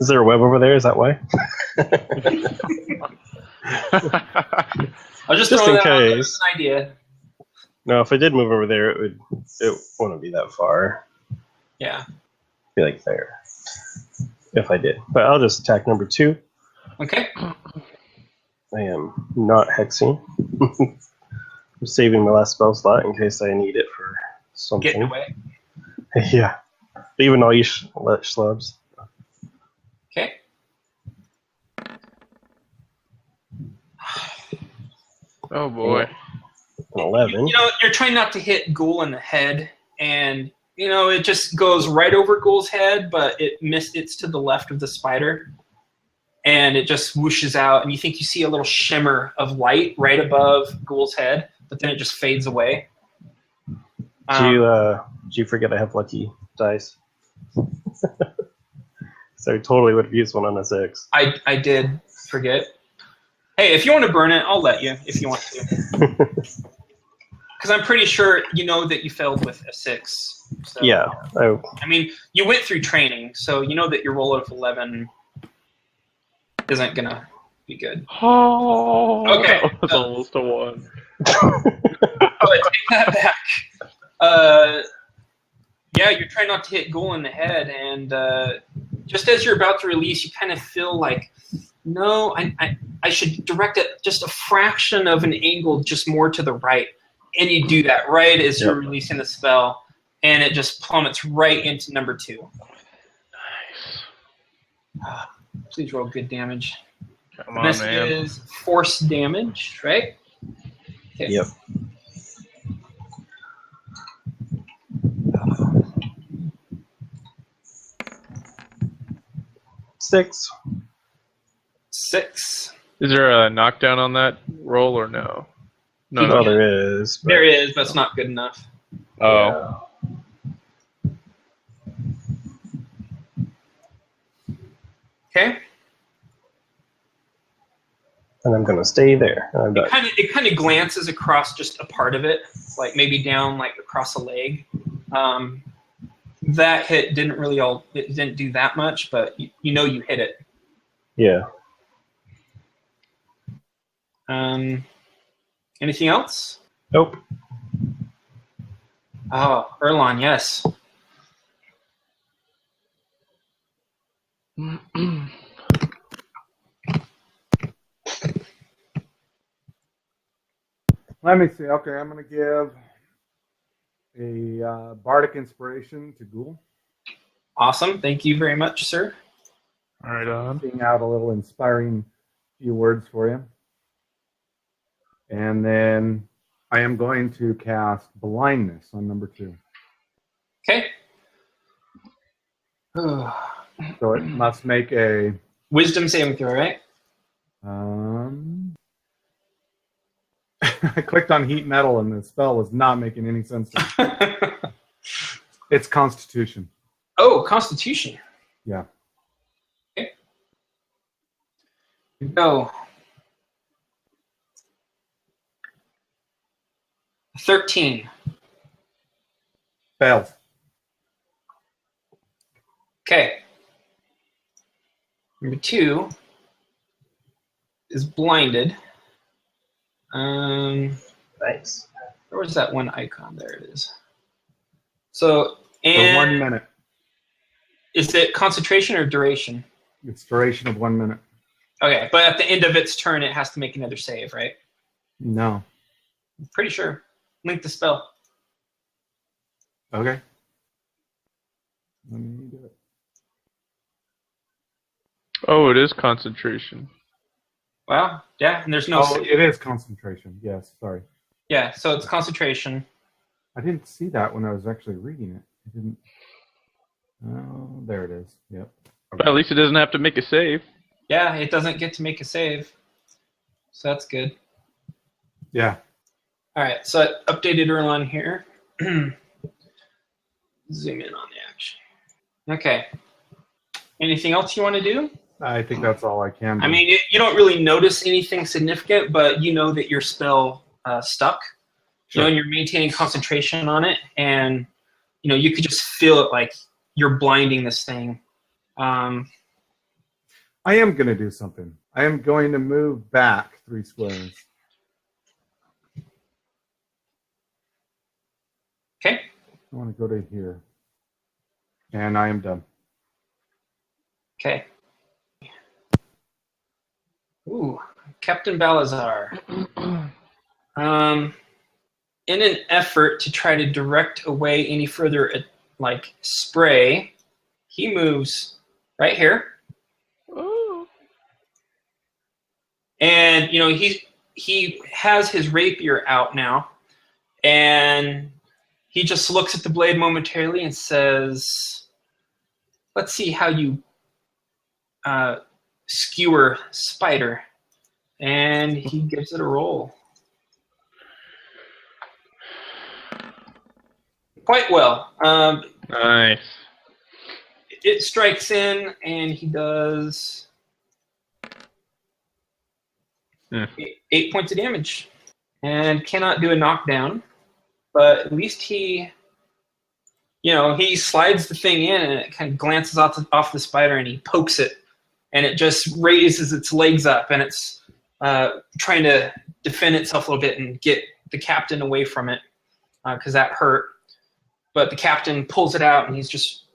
Is there a web over there? Is that why? I'll just Just throw in that out there as case. an idea. No, if I did move over there, it wouldn't be that far. Yeah. Be like there. If I did. But I'll just attack number 2. Okay. I am not hexing. I'm saving my last spell slot in case I need it for something. Getting away. Yeah. Even all you schlubs. Okay. Oh boy. An 11. You're trying not to hit Ghoul in the head, and it just goes right over Ghoul's head, but it's to the left of the spider, and it just whooshes out, and you think you see a little shimmer of light right above Ghoul's head, but then it just fades away. Do you forget I have lucky dice? So I totally would have used one on a 6. I did forget. Hey, if you want to burn it, I'll let you if you want to. Because I'm pretty sure that you failed with a 6. So, Yeah. I mean, you went through training, so you know that your roll of 11 isn't going to be good. Oh, Okay. that was almost a 1. But take that back. Yeah, you're trying not to hit Ghoul in the head, and just as you're about to release, you kind of feel like, no, I should direct it just a fraction of an angle just more to the right. And you do that right as you're releasing the spell, and it just plummets right into number 2. Nice. Please roll good damage. Come on, This man. is force damage, right? Okay. Yep. Six. 6. Is there a knockdown on that roll or no? No. Well, there is. But There is, but it's not good enough. Oh. Okay. And I'm going to stay there. I'm done. It kind of glances across just a part of it, like maybe down like across a leg. That hit didn't do that much, but you hit it. Yeah. Anything else? Nope. Oh, Erlon, yes. Let me see. Okay, I'm going to give a bardic inspiration to Ghoul. Awesome. Thank you very much, sir. All right, on. Sing out a little inspiring few words for you. And then I am going to cast blindness on number 2. Okay. So it must make a Wisdom saving throw, right? I clicked on heat metal and the spell was not making any sense to me. It's Constitution. Oh, Constitution. Yeah. Okay. Go. 13. Fails. Okay. Number 2 is blinded. Nice. Where was that one icon? There it is. So, For and 1 minute. is it concentration or duration? It's duration of 1 minute. Okay, but at the end of its turn, it has to make another save, right? No. I'm pretty sure. Link the spell. Okay. Let me do it. Oh, it is concentration. Well, yeah, and there's no. Oh, it is concentration. Yes, sorry. Yeah, so it's concentration. I didn't see that when I was actually reading it. I didn't. Oh, there it is. Yep. But at least it doesn't have to make a save. Yeah, it doesn't get to make a save, so that's good. Yeah. All right, so I updated Erlon here. Zoom in on the action. Okay. Anything else you want to do? I think that's all I can do. I mean, you don't really notice anything significant, but you know that your spell stuck. Sure. You know, and you're maintaining concentration on it, and you know you could just feel it like you're blinding this thing. I am going to do something. I am going to move back 3 squares. Okay. I want to go to here. And I am done. Okay. Ooh, Captain Balazar. In an effort to try to direct away any further like spray, he moves right here. Oh. And you know he has his rapier out now, and he just looks at the blade momentarily and says, "Let's see how you skewer spider." And he gives it a roll. Quite well. Nice. It strikes in, and he does 8 points of damage, and cannot do a knockdown. But at least he slides the thing in, and it kind of glances off the spider, and he pokes it, and it just raises its legs up, and it's trying to defend itself a little bit and get the captain away from it, because that hurt. But the captain pulls it out, and he's just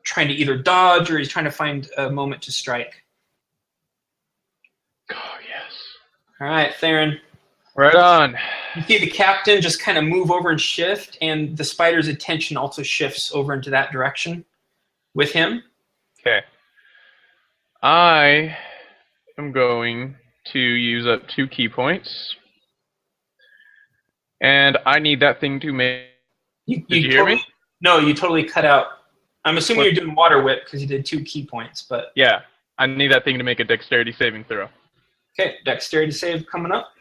trying to either dodge or he's trying to find a moment to strike. Oh, yes. All right, Theron. Right on. You see the captain just kind of move over and shift, and the spider's attention also shifts over into that direction with him. Okay. I am going to use up 2 key points. And I need that thing to make... Did you hear me? No, you totally cut out. I'm assuming What? you're doing water whip because you did 2 key points, but... Yeah. I need that thing to make a dexterity saving throw. Okay, dexterity save coming up.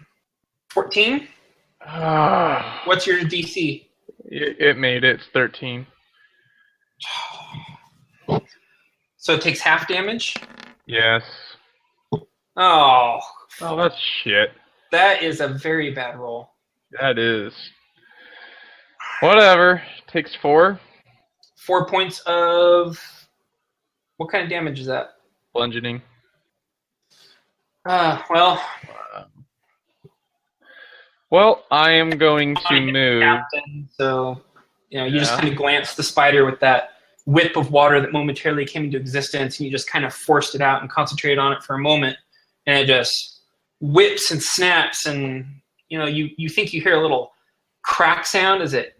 14. What's your DC? It made it. It's 13. So it takes half damage? Yes. Oh, Oh, that's shit. that is a very bad roll. That is. Whatever. Takes 4. 4 points of... What kind of damage is that? Bludgeoning. Well... Well, I am going to move. Captain, so, you just kind of glance the spider with that whip of water that momentarily came into existence, and you just kind of forced it out and concentrated on it for a moment, and it just whips and snaps, and, you think you hear a little crack sound as it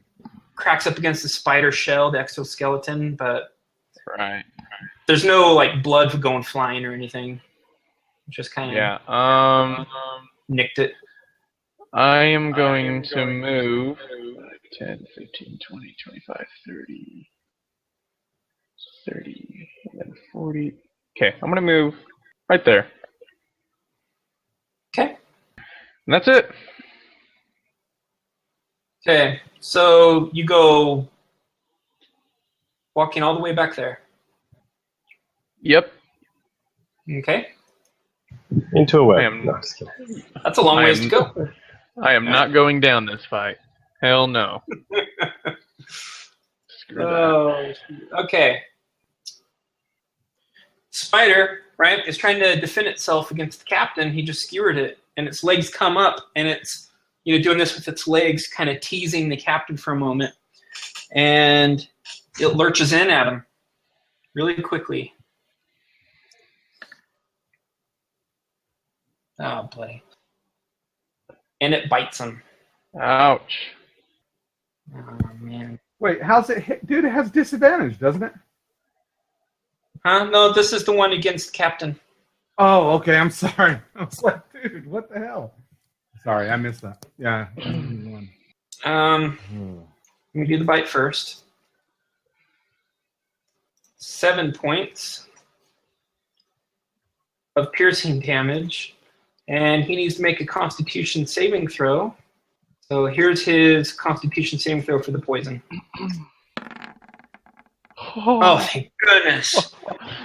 cracks up against the spider shell, the exoskeleton, but Right. there's no, like, blood going flying or anything. It just kind of nicked it. I am going to move 10, 15, 20, 25, 30, 30, and then 40. Okay, I'm going to move right there. Okay. And that's it. Okay, so you go walking all the way back there. Yep. Okay. Into a web. I am- No, just kidding. That's a long ways to go. I am not going down this fight. Hell no. Screw that. Oh, okay. Spider, right, is trying to defend itself against the captain. He just skewered it, and its legs come up, and it's doing this with its legs, kind of teasing the captain for a moment, and it lurches in at him really quickly. Oh, buddy. And it bites him. Ouch. Oh, man. Wait, how's it hit? Dude, it has disadvantage, doesn't it? Huh? No, this is the one against Captain. Oh, okay. I'm sorry. I was like, dude, what the hell? Sorry, I missed that. Yeah. Let me do the bite first. 7 points of piercing damage, and he needs to make a Constitution saving throw. So here's his Constitution saving throw for the poison. Oh, thank goodness!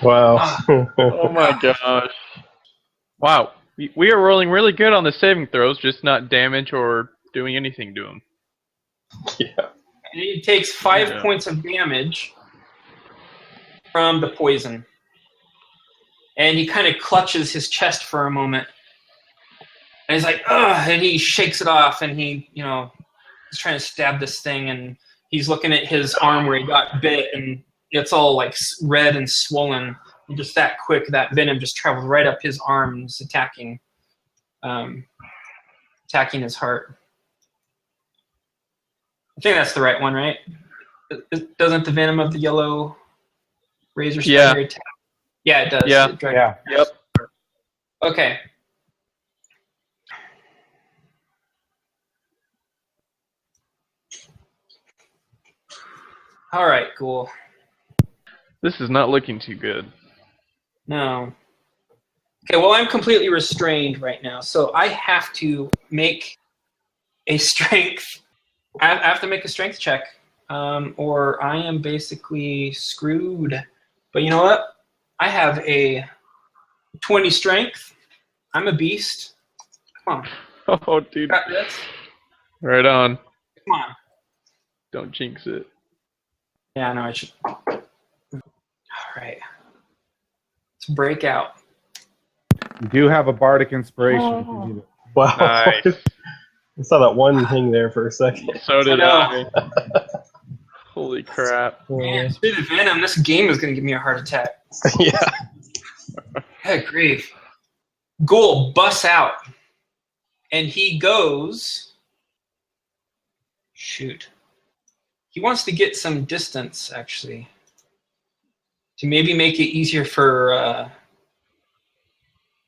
Wow. Oh my gosh. Wow. We are rolling really good on the saving throws, just not damage or doing anything to him. Yeah. And he takes 5 points of damage from the poison. And he kind of clutches his chest for a moment. And he's like, ugh, and he shakes it off, and he, he's trying to stab this thing, and he's looking at his arm where he got bit, and it's all like red and swollen. And just that quick, that venom just traveled right up his arms, attacking his heart. I think that's the right one, right? Doesn't the venom of the yellow razor spider attack? Yeah, it does. Yeah. Yep. Okay. All right, cool. This is not looking too good. No. Okay, well, I'm completely restrained right now, so I have to make a strength. I have to make a strength check, or I am basically screwed. But you know what? I have a 20 strength. I'm a beast. Come on. Oh, dude. Got this. Right on. Come on. Don't jinx it. Yeah, no, I should. All right. Let's break out. You do have a bardic inspiration if you need it. Wow. Nice. I saw that one thing there for a second. So did I I. Holy crap. Man, speaking of venom, this game is going to give me a heart attack. Yeah. Good grief. Ghoul busts out, and he goes. Shoot. He wants to get some distance, actually, to maybe make it easier for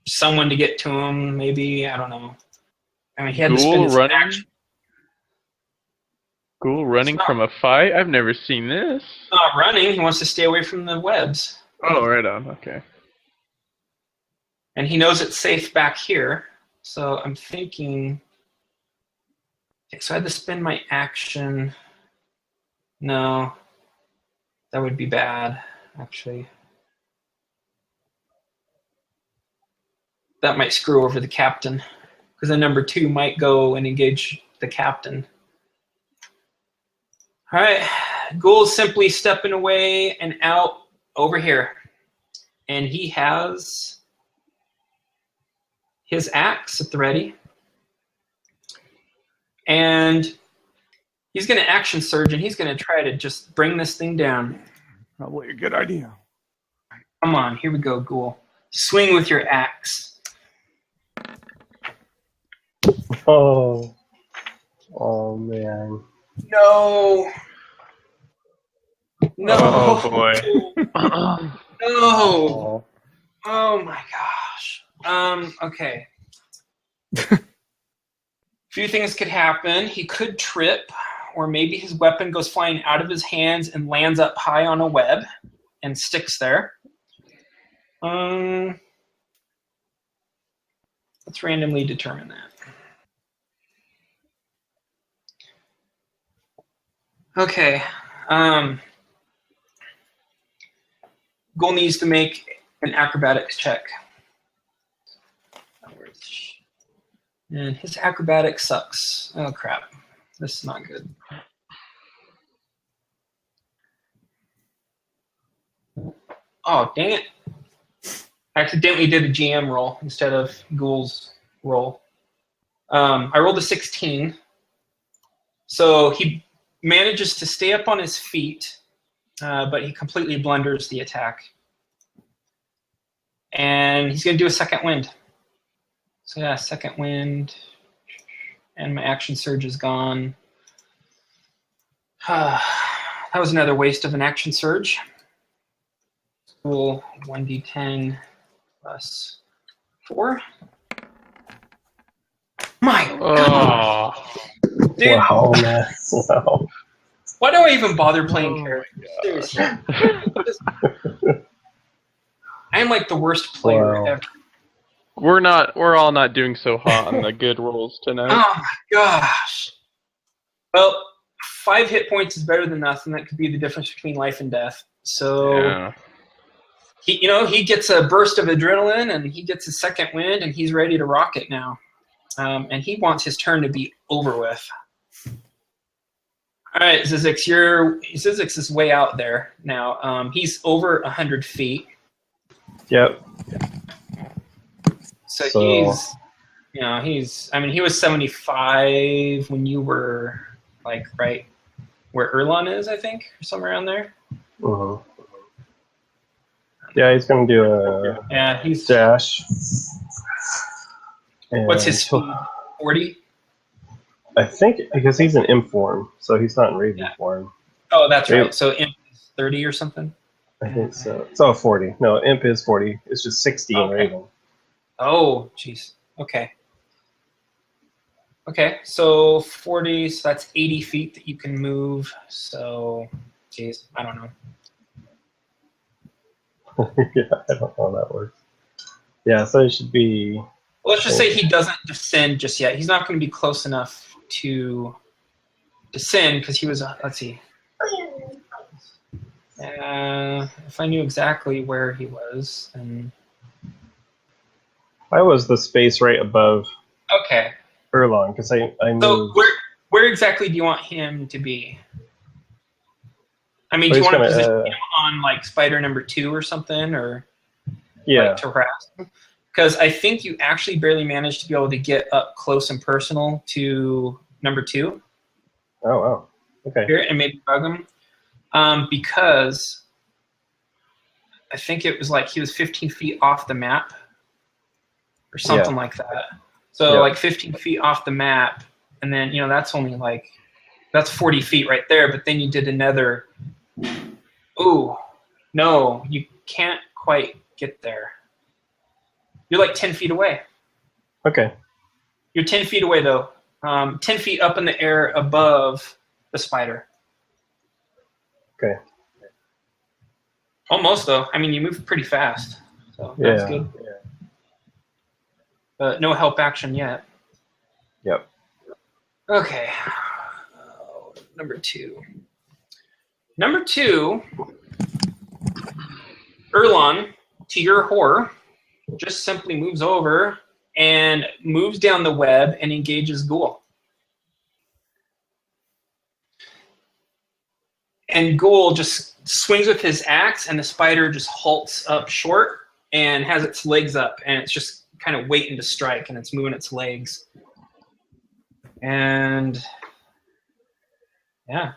someone to get to him. Maybe, I don't know. I mean, he had to spend his action. Ghoul running from a fight? I've never seen this. Not running. He wants to stay away from the webs. Oh, right on. Okay. And he knows it's safe back here. So I'm thinking... Okay, so I had to spend my action... No. That would be bad, actually. That might screw over the captain. Because then number 2 might go and engage the captain. Alright. Ghoul's simply stepping away and out over here. And he has his axe at the ready. And he's going to action surge, and he's going to try to just bring this thing down. Probably a good idea. Come on, here we go, Ghoul. Swing with your axe. Oh. Oh, man. No. No. Oh, boy. No. Oh, my gosh. Okay. Few things could happen. He could trip, or maybe his weapon goes flying out of his hands and lands up high on a web and sticks there. Let's randomly determine that. Okay. Ghoul needs to make an acrobatics check. And his acrobatics sucks. Oh, crap. This is not good. Oh, dang it. I accidentally did a GM roll instead of Ghoul's roll. I rolled a 16. So he manages to stay up on his feet, but he completely blunders the attack. And he's going to do a second wind. So yeah, second wind. And my action surge is gone. That was another waste of an action surge. Cool. 1d10 plus 4. My God. Oh, Dude, Wow, man. Wow. why do I even bother playing Oh characters? Seriously. I'm like the worst player Wow. ever. we're all not doing so hot on the good rolls tonight. Oh my gosh. Well, 5 hit points is better than nothing. That could be the difference between life and death. So Yeah. he gets a burst of adrenaline and he gets his second wind and he's ready to rock it now. And he wants his turn to be over with. All right, Zizix, Zizix is way out there now. He's over 100 feet. Yep. So So- he was 75 when you were like right where Erlon is, I think, or somewhere around there. Mhm. Yeah, he's gonna do a Yeah, he's dash. And what's his speed? 40? I think because he's in imp form, so he's not in Raven Yeah. form. Oh, that's Yeah. right. So imp is 30 or something. I think so. It's all 40. No, imp is 40. It's just 60 in Okay. Raven. Oh, jeez. Okay. Okay, so 40, so that's 80 feet that you can move. So, jeez, I don't know. Yeah, I don't know how that works. Yeah, so it should be. Well, let's just say he doesn't descend just yet. He's not going to be close enough to descend because he was, let's see. If I knew exactly where he was, then. I was the space right above Okay. Erlon because I So moved. where exactly do you want him to be? I mean, Oh, do you he's want to gonna, position him on like spider number 2 or something, or Yeah. like to harass him? Because I think you actually barely managed to be able to get up close and personal to number 2 Oh wow. Okay. here and maybe bug him. Because I think it was like he was 15 feet off the map or something like that. So Yeah. like 15 feet off the map, and then that's only like that's 40 feet right there. But then you did another. Ooh, no, you can't quite get there. You're like 10 feet away. Okay. You're 10 feet away though. 10 feet up in the air above the spider. Okay. Almost though. I mean, you move pretty fast, so that's Yeah. good. No help action yet. Yep. Okay. Number 2. Number 2, Erlon, to your horror, just simply moves over and moves down the web and engages Ghoul. And Ghoul just swings with his axe, and the spider just halts up short and has its legs up, and it's just kind of waiting to strike, and it's moving its legs. And yeah.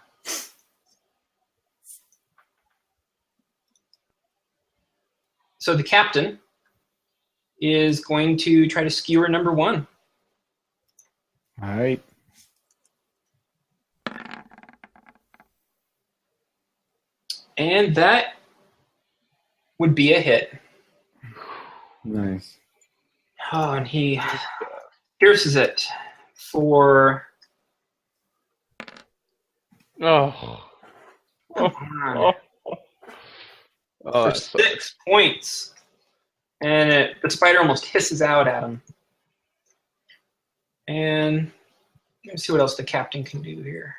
So the captain is going to try to skewer number 1. All right. And that would be a hit. Nice. Oh, and he pierces it for Oh. Oh. Oh. Oh, for that's 6 points. And the spider almost hisses out at him. And let's see what else the captain can do here.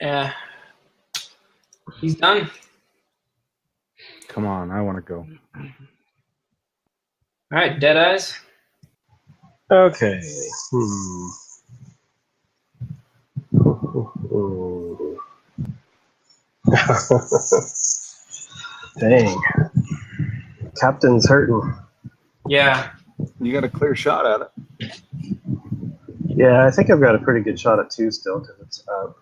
Yeah. He's done. Come on, I want to go. All right, Dead Eyes. Okay. Dang. Captain's hurting. Yeah. You got a clear shot at it. Yeah, I think I've got a pretty good shot at 2 still because it's up.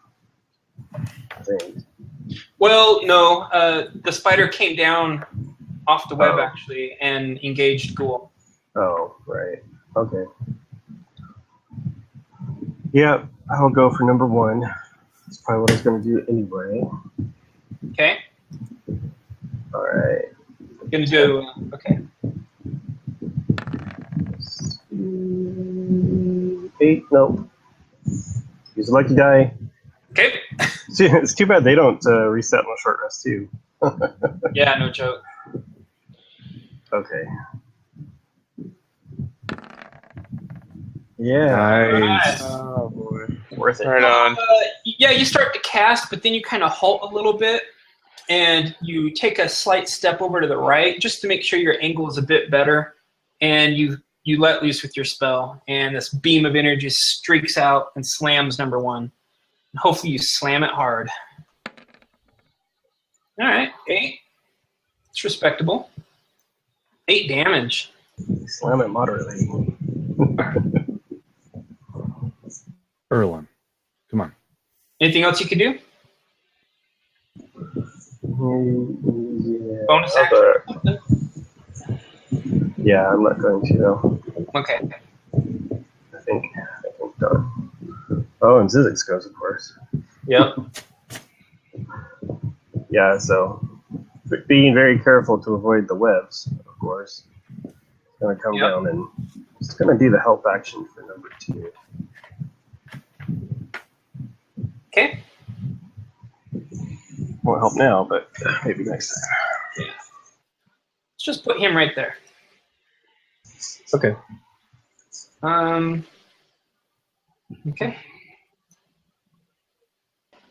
I think. Well, no. The spider came down off the web, Oh. actually, and engaged Ghoul. Oh, right. Okay. Yeah, I'll go for number 1. That's probably what I was going to do anyway. Okay? All right. Gonna do okay. 8, no. Use a lucky die. Okay. See, it's too bad they don't reset on a short rest too. Yeah, no joke. Okay. Yeah. Nice. Oh boy. Worth it. Right on. Yeah, you start to cast, but then you kind of halt a little bit, and you take a slight step over to the right just to make sure your angle is a bit better, and you let loose with your spell, and this beam of energy streaks out and slams number 1. And hopefully you slam it hard. All right, 8. It's respectable. 8 damage. Slam it moderately. Erlen, come on. Anything else you can do? Yeah. Bonus action? Yeah, I'm not going to though. Okay. I think done. Oh, and Zizix goes, of course. Yep. Yeah, so being very careful to avoid the webs, of course. It's going to come down and it's going to do the help action for number 2. Okay. Won't help now, but maybe next time. Yeah. Let's just put him right there. Okay. Okay.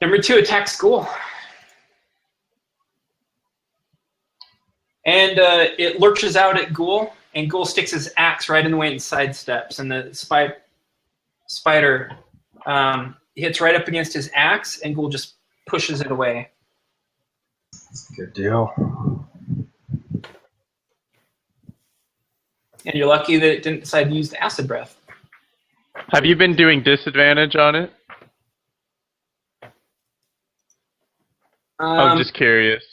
Number 2 attacks Ghoul. And it lurches out at Ghoul, and Ghoul sticks his axe right in the way and sidesteps. And the spider hits right up against his axe, and Ghoul just pushes it away. Good deal. And you're lucky that it didn't decide to use the acid breath. Have you been doing disadvantage on it? I'm just curious.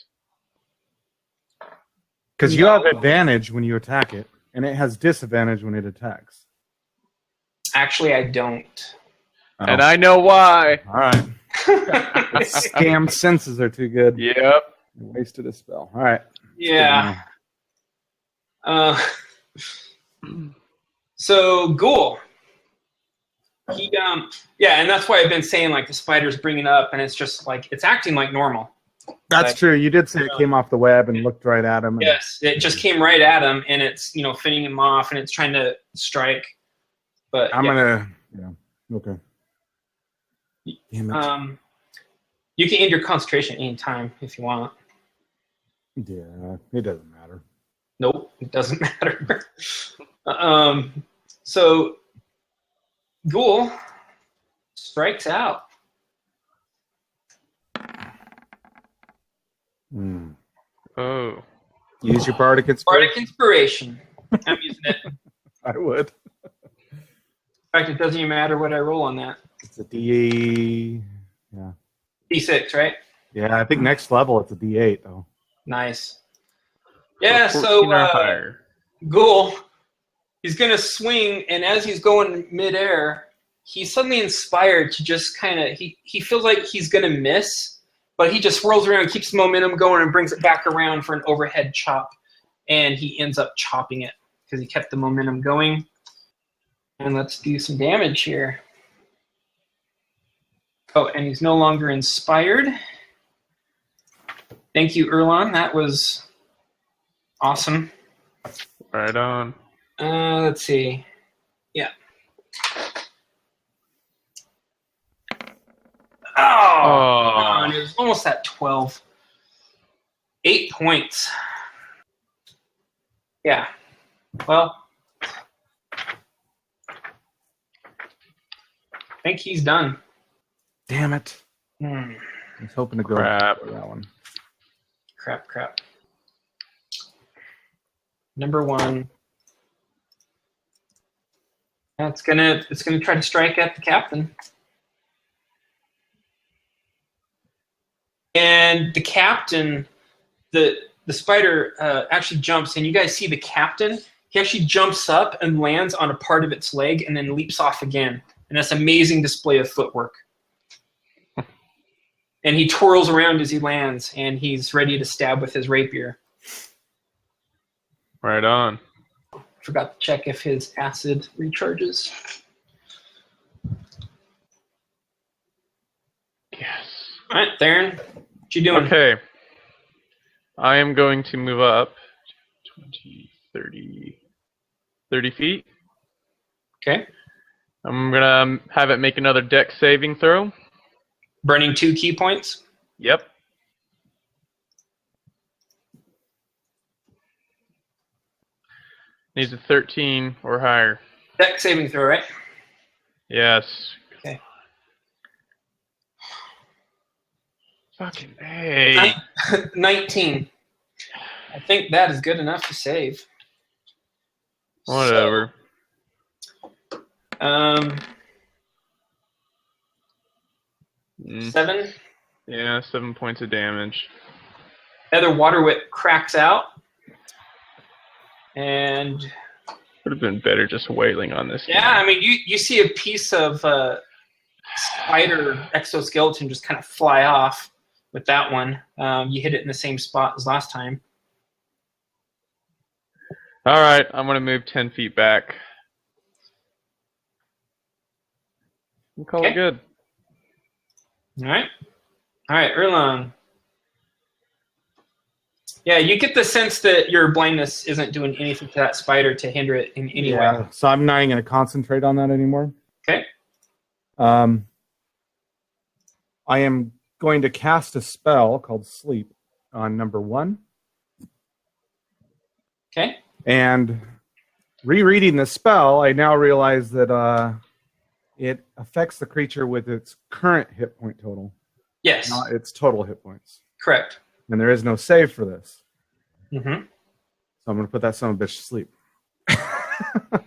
Because you have advantage when you attack it, and it has disadvantage when it attacks. Actually, I don't. Oh. And I know why. All right. Scam senses are too good. Yep. You wasted a spell. All right. Yeah. So Ghoul. He and that's why I've been saying like the spider's bringing up, and it's just like it's acting like normal. That's like, true. You did say it came off the web and looked right at him. And yes, it just came right at him, and it's fitting him off, and it's trying to strike. But I'm gonna. Yeah. Okay. Damn it. You can end your concentration any time if you want. Yeah, it doesn't matter. Nope, it doesn't matter. So Ghoul strikes out. Oh. Use your bardic inspiration. Bardic inspiration. I'm using it. I would. In fact, it doesn't even matter what I roll on that. It's a D. Yeah. D6, right? Yeah, I think next level it's a D8 though. Nice. Yeah, 14 so or higher. Ghoul, he's going to swing, and as he's going midair, he's suddenly inspired to just kind of, he feels like he's going to miss, but he just swirls around, keeps the momentum going, and brings it back around for an overhead chop, and he ends up chopping it because he kept the momentum going. And let's do some damage here. Oh, and he's no longer inspired. Thank you, Erlon. That was awesome. Right on. Let's see. Yeah. Oh, it was almost at 12. 8 points. Yeah. Well, I think he's done. Damn it. Hmm. I was hoping to go Crap. for that one. Crap. Number 1. It's gonna try to strike at the captain. And the captain, the spider actually jumps, and you guys see the captain. He actually jumps up and lands on a part of its leg and then leaps off again. And that's an amazing display of footwork. And he twirls around as he lands, and he's ready to stab with his rapier. Right on. Forgot to check if his acid recharges. Yes. All right, Theron, what you doing? Okay. I am going to move up 20, 30 feet. Okay. I'm going to have it make another dex saving throw. Burning 2 key points. Yep. Needs a 13 or higher. Dex saving throw, right? Yes. Okay. Fucking A. 19. I think that is good enough to save. Whatever. So, 7. Yeah, 7 points of damage. Other water whip cracks out. And Would have been better just wailing on this. yeah, I mean, you see a piece of spider exoskeleton just kind of fly off with that one. You hit it in the same spot as last time. All right, I'm going to move 10 feet back. We'll call it good. All right, Erlon. Yeah, you get the sense that your blindness isn't doing anything to that spider to hinder it in any way. So I'm not even going to concentrate on that anymore. Okay. I am going to cast a spell called Sleep on number 1. Okay. And rereading the spell, I now realize that it affects the creature with its current hit point total, Yes. not its total hit points. Correct. And there is no save for this. Mm-hmm. So I'm going to put that son of a bitch to sleep.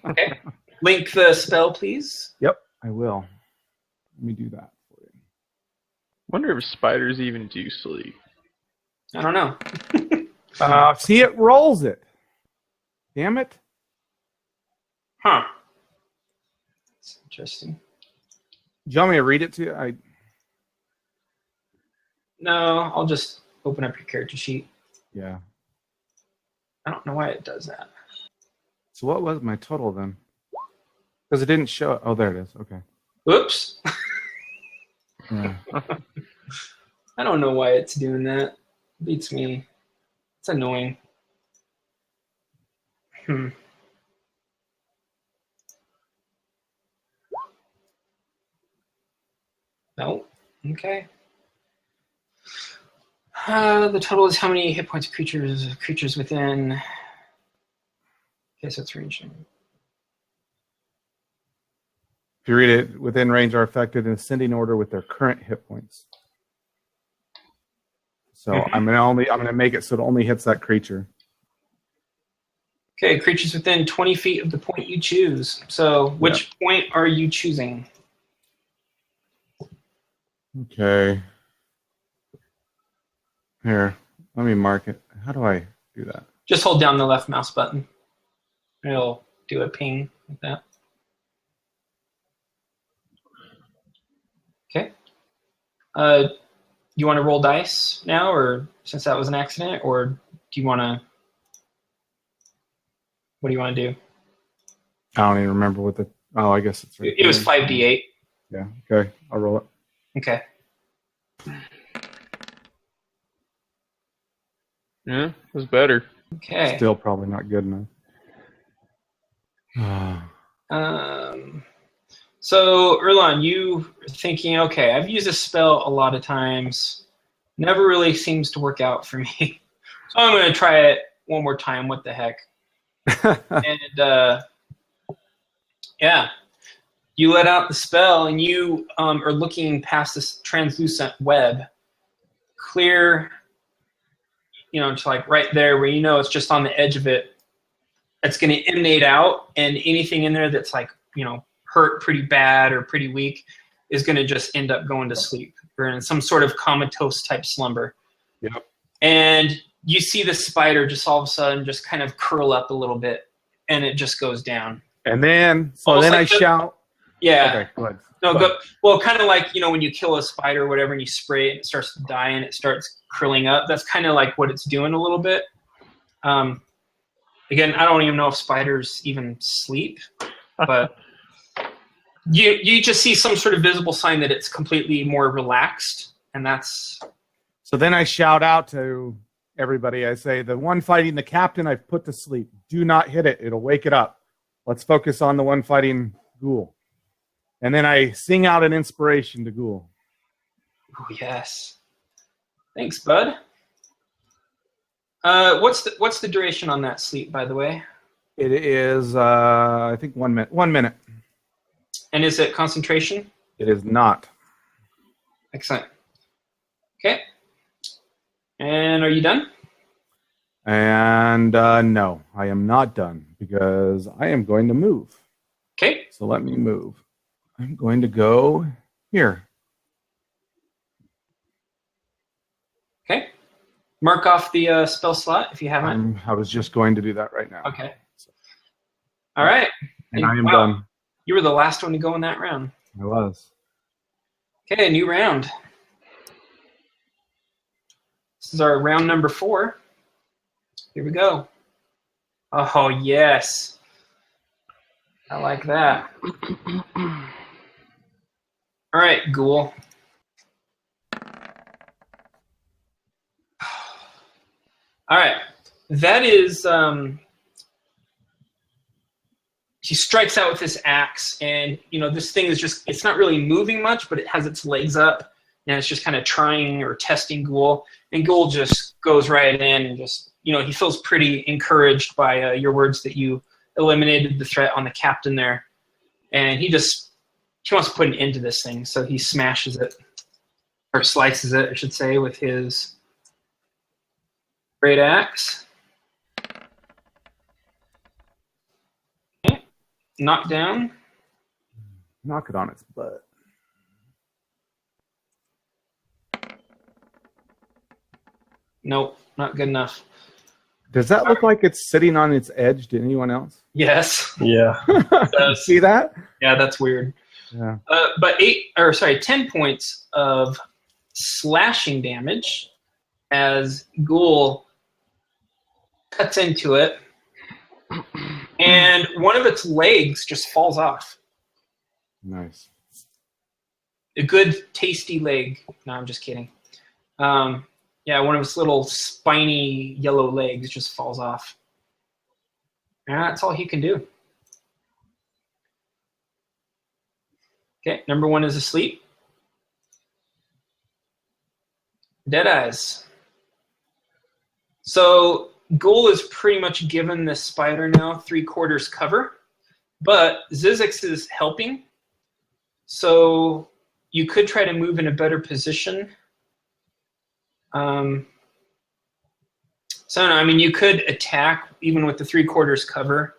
Okay. Link the spell, please. Yep, I will. Let me do that for you. Wonder if spiders even do sleep. I don't know. See, it rolls it. Damn it. Huh. That's interesting. Do you want me to read it to you? No, I'll just open up your character sheet. Yeah. I don't know why it does that. So what was my total then? Because it didn't show it. Oh, there it is. Okay. Whoops. Yeah. I don't know why it's doing that. Beats me. It's annoying. No. Okay. The total is how many hit points of creatures within. Okay, so it's ranging. If you read it, within range are affected in ascending order with their current hit points. So I'm gonna make it so it only hits that creature. Okay, creatures within 20 feet of the point you choose. So which point are you choosing? Okay. Here, let me mark it. How do I do that? Just hold down the left mouse button. It'll do a ping like that. Okay. You want to roll dice now, or since that was an accident, or do you want to? What do you want to do? I don't even remember what the. Oh, I guess it's right. It was 5d8. Yeah. Okay, I'll roll it. Okay. Yeah, it was better. Okay. Still probably not good enough. So, Erlon, you are thinking, okay, I've used this spell a lot of times. Never really seems to work out for me. So I'm going to try it one more time. What the heck? And, yeah. You let out the spell, and you are looking past this translucent web. Clear, to like right there where it's just on the edge of it. It's going to emanate out, and anything in there that's like, hurt pretty bad or pretty weak is going to just end up going to sleep or in some sort of comatose type slumber. Yep. And you see the spider just all of a sudden just kind of curl up a little bit, and it just goes down. And then, Almost like I shout. Yeah. Okay, go ahead. No, well, kind of like, when you kill a spider or whatever and you spray it and it starts to die and it starts curling up. That's kind of like what it's doing a little bit. Again, I don't even know if spiders even sleep, but you just see some sort of visible sign that it's completely more relaxed, and that's... So then I shout out to everybody. I say, the one fighting the captain I've put to sleep. Do not hit it. It'll wake it up. Let's focus on the one fighting Ghoul. And then I sing out an inspiration to Ghoul. Oh, yes. Thanks, bud. What's the duration on that sleep, by the way? It is, I think, 1 minute. 1 minute. And is it concentration? It is not. Excellent. Okay. And are you done? And no, I am not done because I am going to move. Okay. So let me move. I'm going to go here. Okay. Mark off the spell slot if you haven't. I was just going to do that right now. Okay. All right. And I am wow, done. You were the last one to go in that round. I was. Okay, new round. This is our round number 4. Here we go. Oh, yes. I like that. All right, Ghoul. All right. That is... he strikes out with this axe, and, this thing is just... It's not really moving much, but it has its legs up, and it's just kind of trying or testing Ghoul. And Ghoul just goes right in and just... he feels pretty encouraged by your words that you eliminated the threat on the captain there. And he wants to put an end to this thing, so he smashes it, or slices it, I should say, with his great axe. Okay. Knockdown. Knock it on its butt. Nope, not good enough. Does that look like it's sitting on its edge to anyone else? Yes. Yeah. See that? Yeah, that's weird. Yeah. But 10 points of slashing damage as Ghoul cuts into it, and one of its legs just falls off. Nice. A good, tasty leg. No, I'm just kidding. Yeah, one of its little spiny yellow legs just falls off. And that's all he can do. Okay, number 1 is asleep. Deadeyes. So Ghoul is pretty much given this spider now 3/4 cover, but Zizix is helping. So you could try to move in a better position. So no, I mean, you could attack even with the 3/4 cover,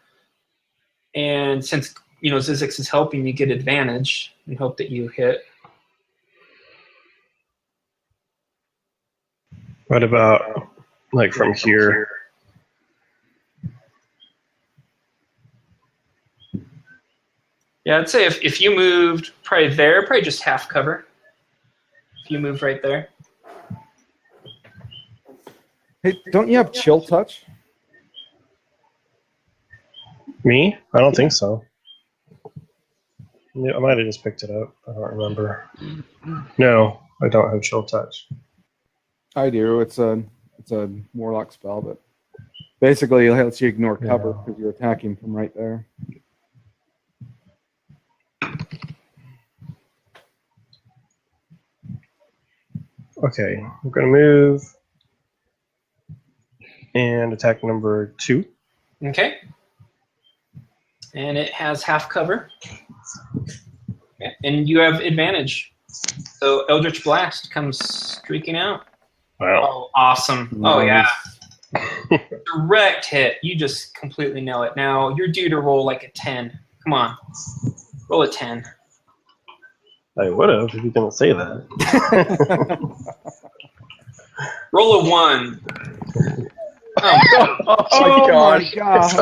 and since Zizix is helping, you get advantage and hope that you hit. What about like from here? Yeah, I'd say if you moved probably just half cover. If you move right there. Hey, don't you have chill touch? Me? I don't think so. Yeah, I might have just picked it up. I don't remember. No, I don't have chill touch. I do. It's a warlock spell, but basically it lets you ignore cover because you're attacking from right there. Okay, I'm gonna move and attack number 2. Okay. And it has half cover. Okay. And you have advantage. So Eldritch Blast comes streaking out. Wow. Oh, awesome. Oh, yeah. Direct hit. You just completely nail it. Now, you're due to roll like a 10. Come on. Roll a 10. I would have if you didn't say that. Roll a 1. Oh my gosh.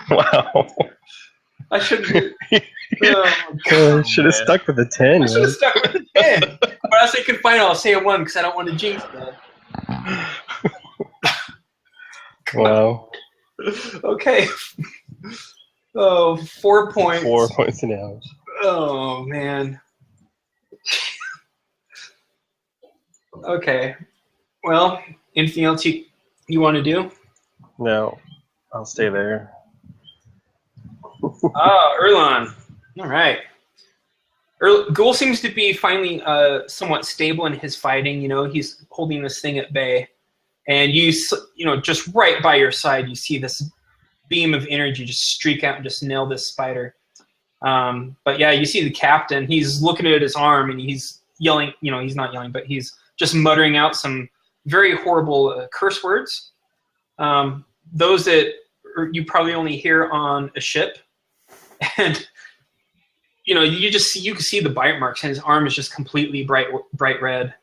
Wow. I shouldn't. Should have stuck with the 10. I should have stuck with the 10. But as I can find it, I'll say a 1 because I don't want to jinx that. Wow. Okay. Oh, 4 points. 4 points of damage. Oh, man. Okay. Well, anything else you want to do? No, I'll stay there. Erlon. All right. Ghoul seems to be finally somewhat stable in his fighting. You know, he's holding this thing at bay. And you know, just right by your side, you see this beam of energy just streak out and just nail this spider. But yeah, you see the captain. He's looking at his arm and he's yelling. You know, he's not yelling, but he's just muttering out some very horrible curse words. Those that you probably only hear on a ship. And you know, you can see the bite marks, and his arm is just completely bright red,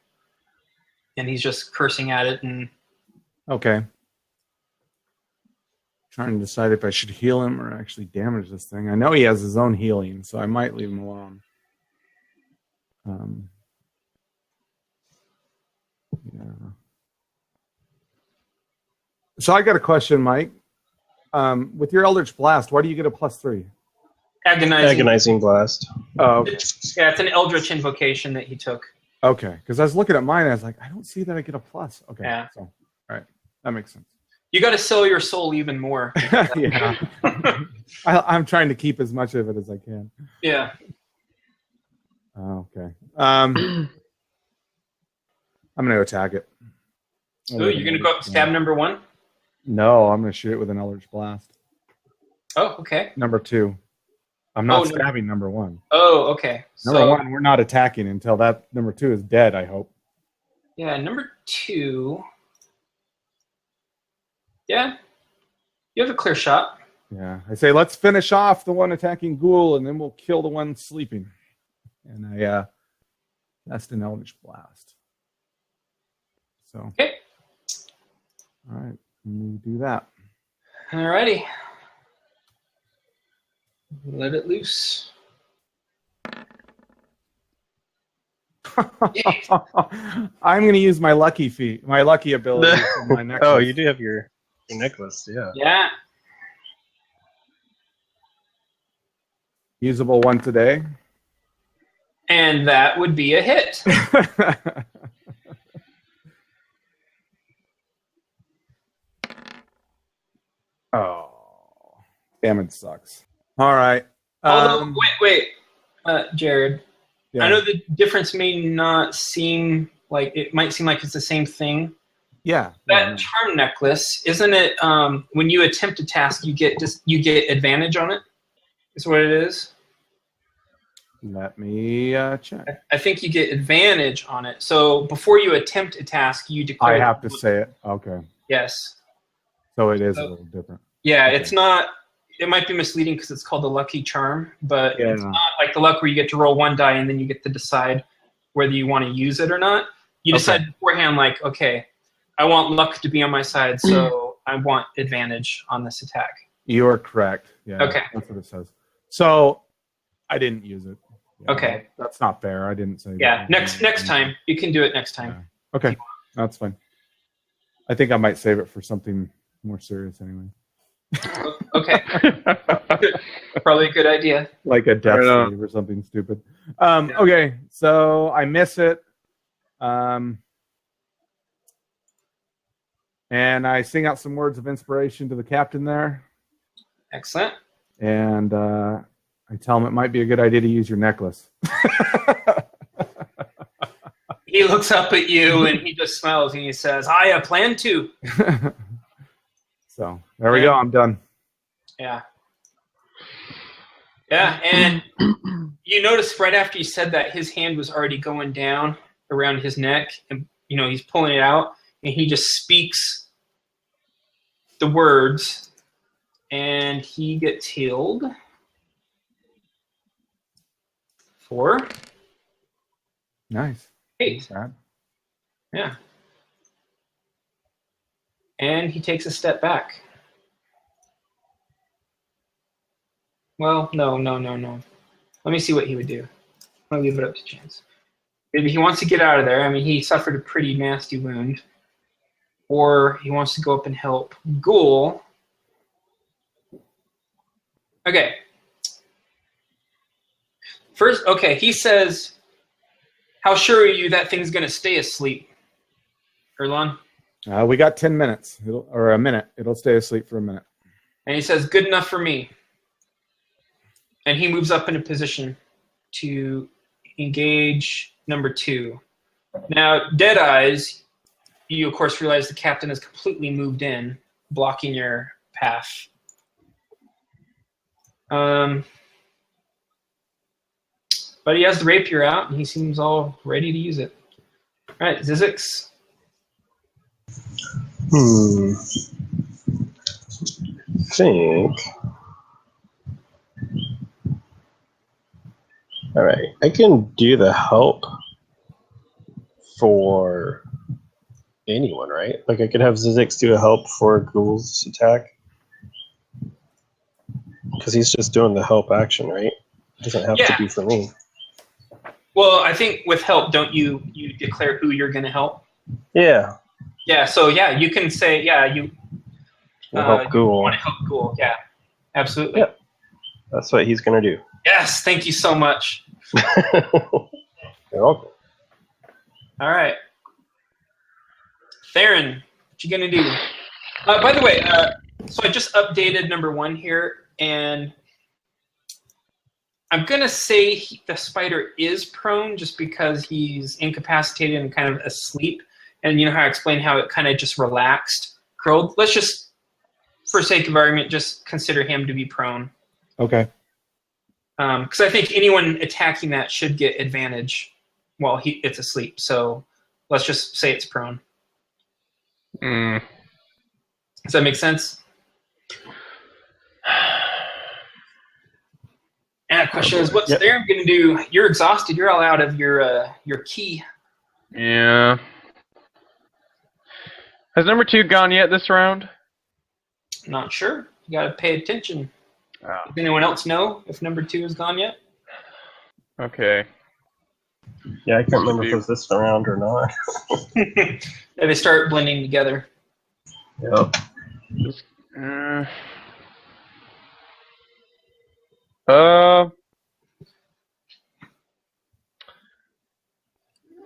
and he's just cursing at it. And Okay. Trying to decide if I should heal him or actually damage this thing. I know he has his own healing, so I might leave him alone. Yeah. So I got a question, Mike. With your Eldritch Blast, why do you get a +3? Agonizing blast. Oh, okay. Yeah, it's an Eldritch invocation that he took. Okay, because I was looking at mine, and I was like, I don't see that I get a plus. Okay, Yeah. So all right, that makes sense. You got to sell your soul even more. Yeah, I'm trying to keep as much of it as I can. Yeah. Okay. I'm going to attack it. Ooh, you're going to go up stab number 1? No, I'm going to shoot it with an Eldritch Blast. Oh, okay. Number 2. I'm not Oh, no. stabbing number 1. Oh, okay. Number 1, we're not attacking until that number 2 is dead, I hope. Yeah, number 2. Yeah. You have a clear shot. Yeah. I say, let's finish off the one attacking Ghoul, and then we'll kill the one sleeping. And I cast an Eldritch Blast. So. Okay. All right. Let me do that. Alrighty. Let it loose. I'm going to use my lucky feat, my lucky ability. For my necklace. Oh, you do have your necklace, yeah. Yeah. Usable once a day. And that would be a hit. Oh, damage sucks. All right. Although, wait, Jared. Yeah. I know the difference may not seem like it might seem like it's the same thing. Yeah. That charm necklace, isn't it? When you attempt a task, you get advantage on it. Is what it is. Let me check. I think you get advantage on it. So before you attempt a task, you declare. I have to say it. Okay. Yes. So it is a little different. Yeah, Okay. It's not. It might be misleading because it's called the lucky charm, but Yeah. it's not like the luck where you get to roll 1 die and then you get to decide whether you want to use it or not. You decide beforehand, like, okay, I want luck to be on my side, so I want advantage on this attack. You are correct. Yeah. Okay. That's what it says. So I didn't use it. Yeah, Okay. That's not fair. I didn't say. Yeah, that. next time. You can do it next time. Yeah. Okay. That's fine. I think I might save it for something more serious anyway. Okay. Probably a good idea. Like a death Right on. save or something stupid. Okay, so I miss it. And I sing out some words of inspiration to the captain there. Excellent. And I tell him it might be a good idea to use your necklace. He looks up at you and he just smiles and he says, I plan to. So there we go. I'm done. Yeah. Yeah, and you notice right after you said that, his hand was already going down around his neck, and he's pulling it out, and he just speaks the words, and he gets healed for Nice. 8. Bad. Yeah. And he takes a step back. Well, no. Let me see what he would do. I'm going to leave it up to chance. Maybe he wants to get out of there. I mean, he suffered a pretty nasty wound. Or he wants to go up and help Ghoul. Okay. First, okay, he says, how sure are you that thing's going to stay asleep, Erlon? We got 10 minutes, or a minute. It'll stay asleep for a minute. And he says, good enough for me. And he moves up into position to engage number 2. Now, Deadeyes, you of course realize the captain has completely moved in, blocking your path. But he has the rapier out, and he seems all ready to use it. All right, Zizix. I think. All right, I can do the help for anyone, right? Like I could have Zizix do a help for Ghoul's attack. Because he's just doing the help action, right? It doesn't have to be for me. Well, I think with help, don't you declare who you're going to help? Yeah. Yeah, so yeah, you can say, yeah, you help Ghoul. want to help Ghoul. Yeah, absolutely. Yeah. That's what he's going to do. Yes, thank you so much. You're welcome. All right. Theron, what you going to do? By the way, so I just updated number 1 here, and I'm going to say the spider is prone just because he's incapacitated and kind of asleep. And you know how I explained how it kind of just relaxed, curled? Let's just, for sake of argument, just consider him to be prone. Okay. Because I think anyone attacking that should get advantage while it's asleep. So let's just say it's prone. Does that make sense? And the question is, what's Theron going to do? You're exhausted. You're all out of your key. Yeah. Has number 2 gone yet this round? Not sure. You got to pay attention. Oh. Does anyone else know if number 2 has gone yet? Okay. Yeah, I can't remember if it was this round or not. Yeah, they start blending together. Yep.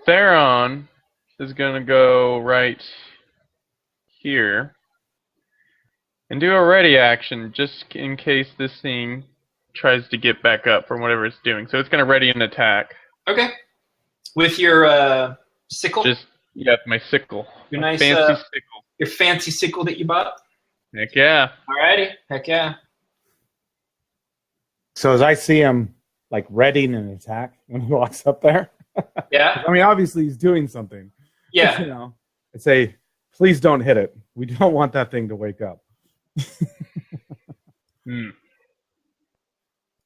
Theron is going to go right here and do a ready action just in case this thing tries to get back up from whatever it's doing. So it's going to ready an attack. Okay. With your sickle? My sickle. Your nice fancy sickle. Your fancy sickle that you bought? Heck yeah. Alrighty. Heck yeah. So as I see him, like, readying an attack when he walks up there. Yeah. I mean, obviously he's doing something. Yeah. You know, I say, please don't hit it. We don't want that thing to wake up.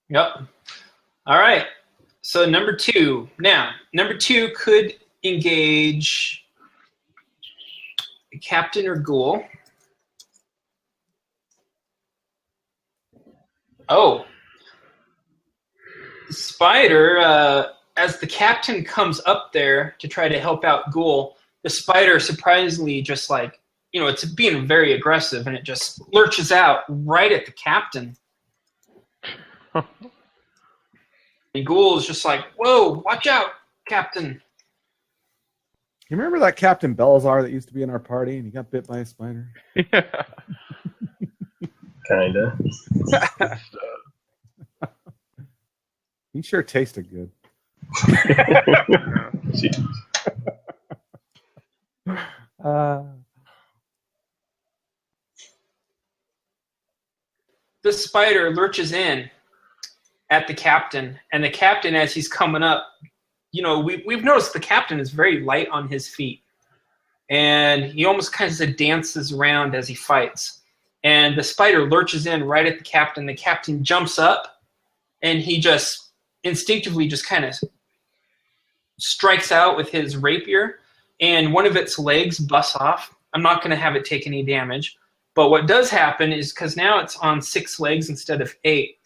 Yep. All right. So number 2. Now, number 2 could engage a captain or ghoul. Oh. The spider, as the captain comes up there to try to help out Ghoul, the spider surprisingly just like, you know, it's being very aggressive, and it just lurches out right at the captain. And Ghoul is just like, whoa, watch out, Captain. You remember that Captain Belazar that used to be in our party and he got bit by a spider? Yeah. Kinda. He sure tasted good. The spider lurches in at the captain, and the captain, as he's coming up, you know, we've noticed the captain is very light on his feet, and he almost kind of dances around as he fights. And the spider lurches in right at the captain. The captain jumps up, and he just instinctively just kind of strikes out with his rapier, and one of its legs busts off. I'm not going to have it take any damage, but what does happen is, because now it's on 6 legs instead of 8,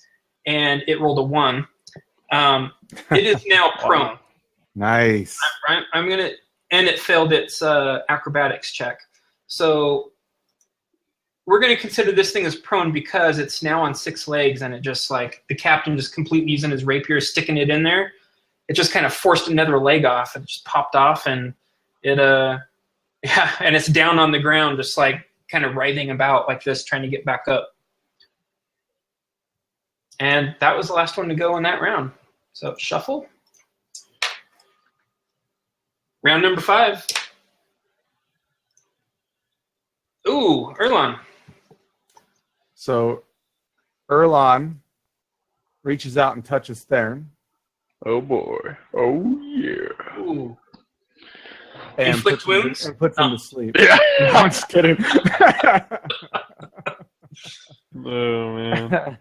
and it rolled a 1, it is now prone. Nice. I'm going to, and it failed its acrobatics check. So we're going to consider this thing as prone because it's now on 6 legs, and it just like the captain just completely using his rapier, sticking it in there. It just kind of forced another leg off. It just popped off, and it yeah, and it's down on the ground, just like kind of writhing about like this, trying to get back up. And that was the last one to go in that round. So shuffle. Round number 5. Ooh, Erlon. So Erlon reaches out and touches Theron. Oh boy. Oh yeah. Ooh. And Inflict puts wounds? And puts him to sleep. Yeah. No, I'm just kidding. Oh man.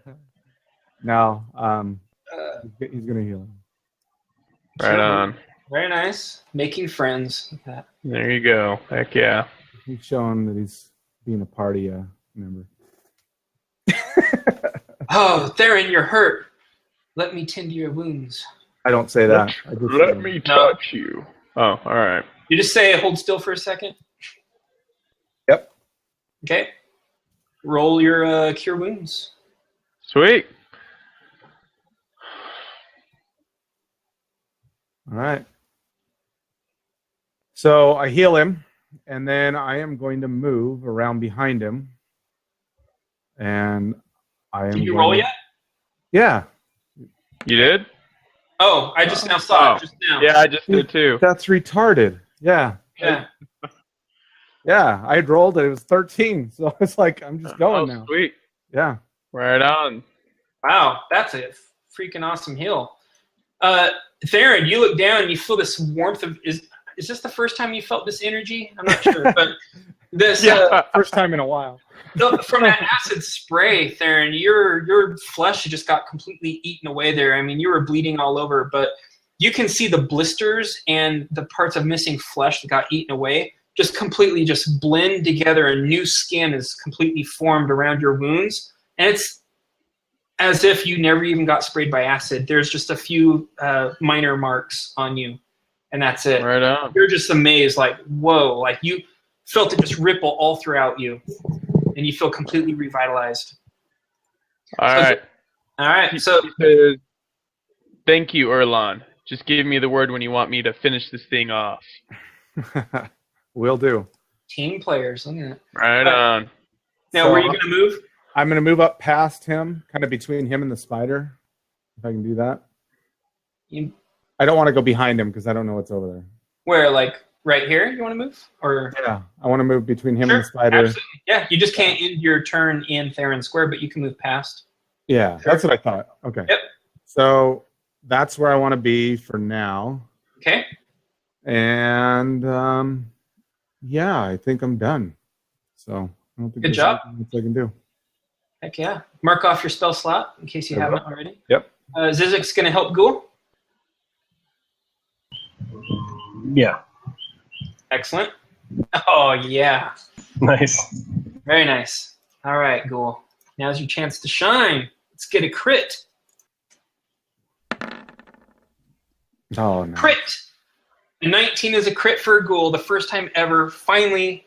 No, he's going to heal him. Right on. Very nice. Making friends with that. There you go. Heck yeah. He's showing that he's being a party member. Oh, Theron, you're hurt. Let me tend to your wounds. I don't say that. I just Let say- me touch you. Oh, all right. You just say hold still for a second. Yep. Okay. Roll your cure wounds. Sweet. All right. So I heal him, and then I am going to move around behind him. And I am. Did you going roll to- yet? Yeah. You did? Oh, I just now saw Oh. it just now. Yeah, I just did too. That's retarded. Yeah. Yeah. Yeah. I had rolled it. It was 13. So it's like, I'm just going now. Sweet. Yeah. Right on. Wow, that's a freaking awesome heal. Theron, you look down and you feel this warmth of is this the first time you felt this energy? I'm not sure, but this First time in a while. from that acid spray, Theron, your flesh just got completely eaten away there. I mean, you were bleeding all over, but you can see the blisters and the parts of missing flesh that got eaten away just completely just blend together, and new skin is completely formed around your wounds, and it's as if you never even got sprayed by acid. There's just a few minor marks on you, and that's it. Right on. You're just amazed, like, whoa, like you felt it just ripple all throughout you, and you feel completely revitalized. All right. All right, so He says, thank you, Erlon. Just give me the word when you want me to finish this thing off. Will do. team players, look at that. Right on. Now, So- were you going to move? I'm going to move up past him, kind of between him and the spider, if I can do that. You, I don't want to go behind him because I don't know what's over there. where, like, right here you want to move? Or Yeah, I want to move between him Sure, and the spider. absolutely. Yeah, you just can't end your turn in Theron Square, but you can move past. Yeah, Sure. that's what I thought. Okay. Yep. So that's where I want to be for now. Okay. And yeah, I think I'm done. So I don't think Good there's job. anything else I can do. Heck yeah. Mark off your spell slot in case you I will. haven't already. Yep. Zizek's going to help Ghoul. Yeah. Excellent. Oh, yeah. Nice. Very nice. All right, Ghoul. Now's your chance to shine. Let's get a crit. Oh no. Crit! The 19 is a crit for Ghoul. The first time ever. Finally,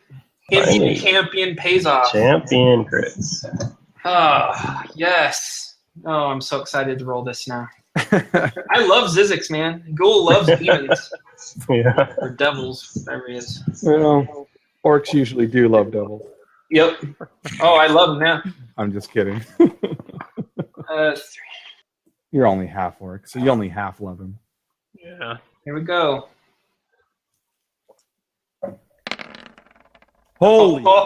him being Finally. champion pays off. Champion crits. Ah, yes. Oh, I'm so excited to roll this now. I love Zizix, man. Ghoul loves demons. Yeah. Or devils, whatever it is. Well, orcs usually do love devils. Yep. Oh, I love them now. I'm just kidding. 3. You're only half orc, so you only half love him. Yeah. Here we go. Holy crap.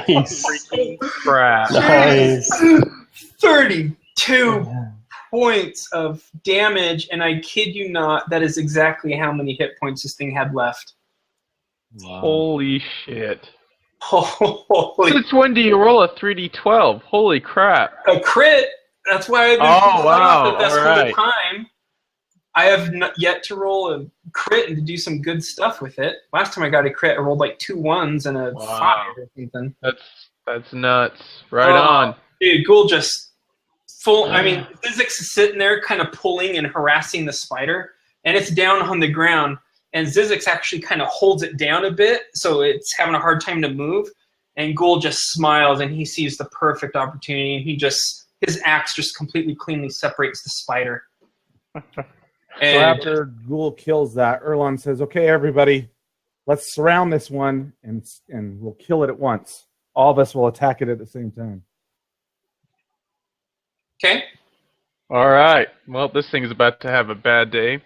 Nice. Freaking crap. Nice. 32 points of damage, and I kid you not, that is exactly how many hit points this thing had left. Wow. Holy shit. Holy Since when do you roll a 3d12? Holy crap. a crit! That's why I've been Oh, wow. the best Alright. whole time. I have yet to roll a crit and to do some good stuff with it. Last time I got a crit, I rolled like 2 1s and a Wow. 5 or something. That's nuts. Right Oh, on. Dude, Ghoul just full. I mean, Zizix is sitting there kind of pulling and harassing the spider, and it's down on the ground. And Zizix actually kind of holds it down a bit, so it's having a hard time to move. And Ghoul just smiles, and he sees the perfect opportunity, and his axe just completely cleanly separates the spider. So And after Ghoul kills that, Erlon says, "Okay, everybody, let's surround this one, and we'll kill it at once. All of us will attack it at the same time." okay, All right. Well, this thing's about to have a bad day.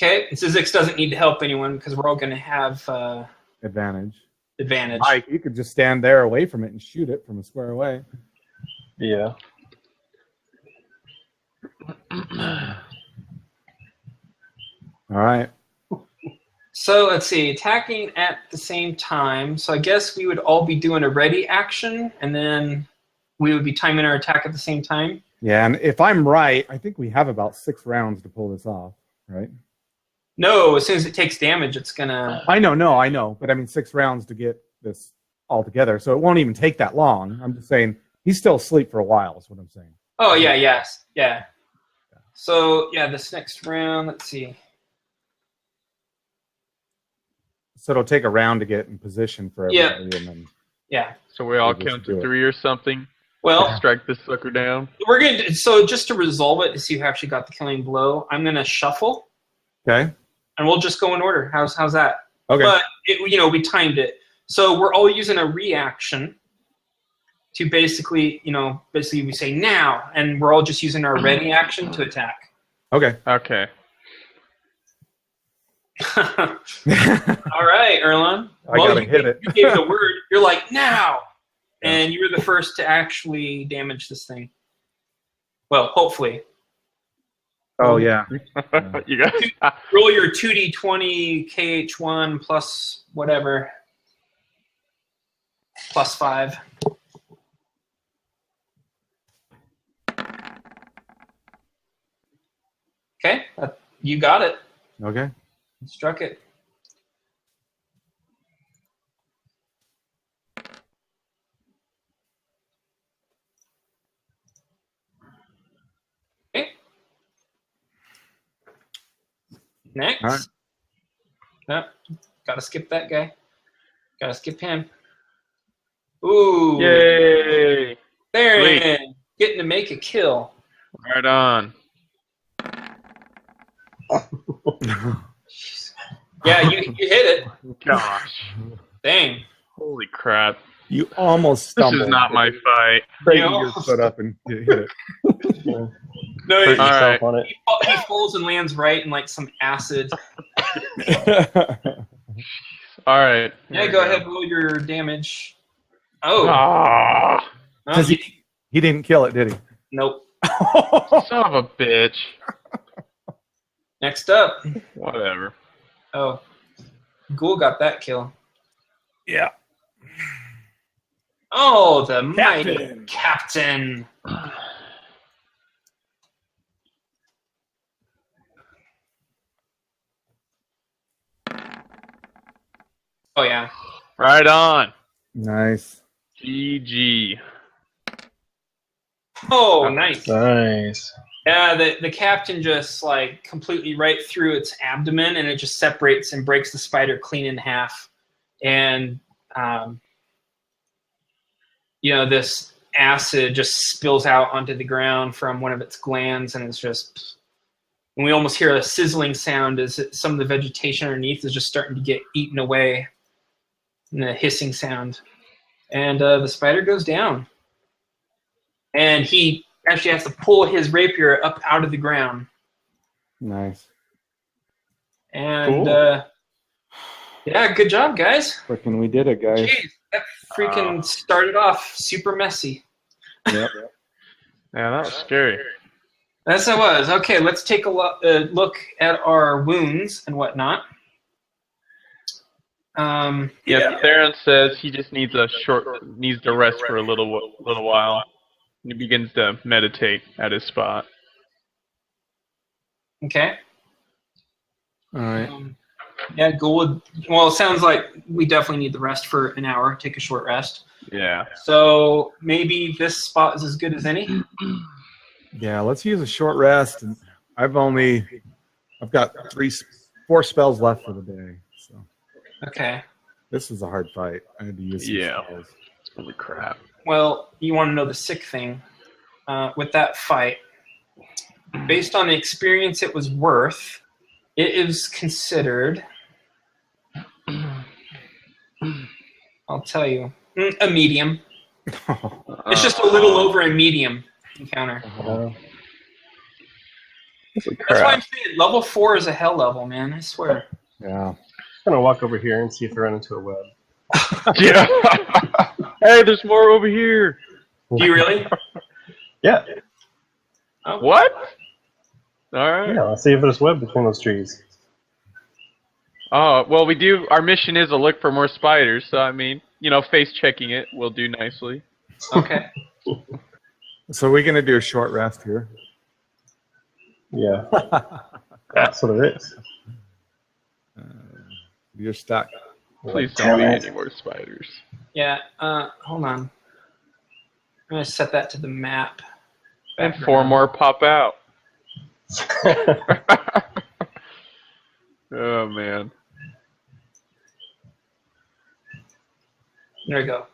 okay. Zizix doesn't need to help anyone because we're all going to have Advantage. advantage. Mike, you could just stand there away from it and shoot it from a square away. Yeah. All right. So let's see, attacking at the same time. So I guess we would all be doing a ready action, and then we would be timing our attack at the same time. Yeah, and if I'm right, I think we have about 6 rounds to pull this off, right? No, as soon as it takes damage, it's gonna. I know, but I mean 6 rounds to get this all together, so it won't even take that long. I'm just saying he's still asleep for a while. Is what I'm saying. Oh yeah, yes, yeah. So yeah, this next round. Let's see. So it'll take a round to get in position for Yeah. everybody, and then Yeah. So we all We'll just count do to it. 3 or something. Well, Strike this sucker down. we're gonna. So just to resolve it, to see who actually got the killing blow, I'm gonna shuffle, okay, and we'll just go in order. How's that? okay, But we timed it, so we're all using a reaction to basically we say now, and we're all just using our ready action to attack. okay. Okay. All right, Erlon. I gotta hit it. You gave the word. You're like now, and you were the first to actually damage this thing. Well, hopefully. Oh yeah. You guys. Roll your 2d20 KH1 plus whatever. Plus 5. Okay, you got it. Okay. Struck it. Okay. Next. All right. Yep. Gotta skip that guy. Gotta skip him. Ooh. Yay! There Sweet. it is. Getting to make a kill. Right on. Yeah, you hit it. Gosh. Dang. Holy crap. You almost This stumbled. is not my fight. Crazy You your foot up and hit it. No, Put he, All right. yourself on it. he falls and lands right in like some acid. All right. Yeah, Here go we ahead, roll your damage. Oh, Ah, well, Does he didn't kill it, did he? nope. son of a bitch. Next up. Whatever. Oh, Ghoul got that kill. Yeah. Oh, the mighty captain. Oh yeah. Right on. Nice. GG. Oh, nice. Nice. Yeah, the captain just like completely right through its abdomen, and it just separates and breaks the spider clean in half. And this acid just spills out onto the ground from one of its glands, and it's just. And we almost hear a sizzling sound as some of the vegetation underneath is just starting to get eaten away, and a hissing sound. And the spider goes down, and he actually has to pull his rapier up out of the ground. Nice. And Cool. yeah, good job, guys. Frickin' we did it, guys. Jeez, that freaking started off super messy. Yep. Yeah, that was scary. Yes, it was. Okay, let's take a look at our wounds and whatnot. Yeah, Theron says he just needs to rest for a little while. He begins to meditate at his spot. Okay. All right. Yeah, Ghoul. Well, it sounds like we definitely need the rest for an hour. Take a short rest. Yeah. So maybe this spot is as good as any. Yeah, let's use a short rest. And I've got 4 spells left for the day. So Okay. this was a hard fight. I had to use some Yeah. spells. Holy crap. Well, you want to know the sick thing with that fight. Based on the experience it was worth, it is considered, I'll tell you, a medium. It's just a little over a medium encounter. Holy That's why I'm crap. saying level 4 is a hell level, man. I swear. Yeah. I'm gonna walk over here and see if I run into a web. Yeah. Hey, there's more over here. Do you really? Yeah. Oh. What? All right. Yeah, let's see if there's web between those trees. Oh, well, we do. Our mission is to look for more spiders. So I mean, face checking it will do nicely. Okay. So we're gonna do a short rest here. Yeah. That's what it is. You're stuck. Please Damn don't be it. any more spiders. Yeah, hold on. I'm going to set that to the map. And 4 more pop out. Oh man. There we go.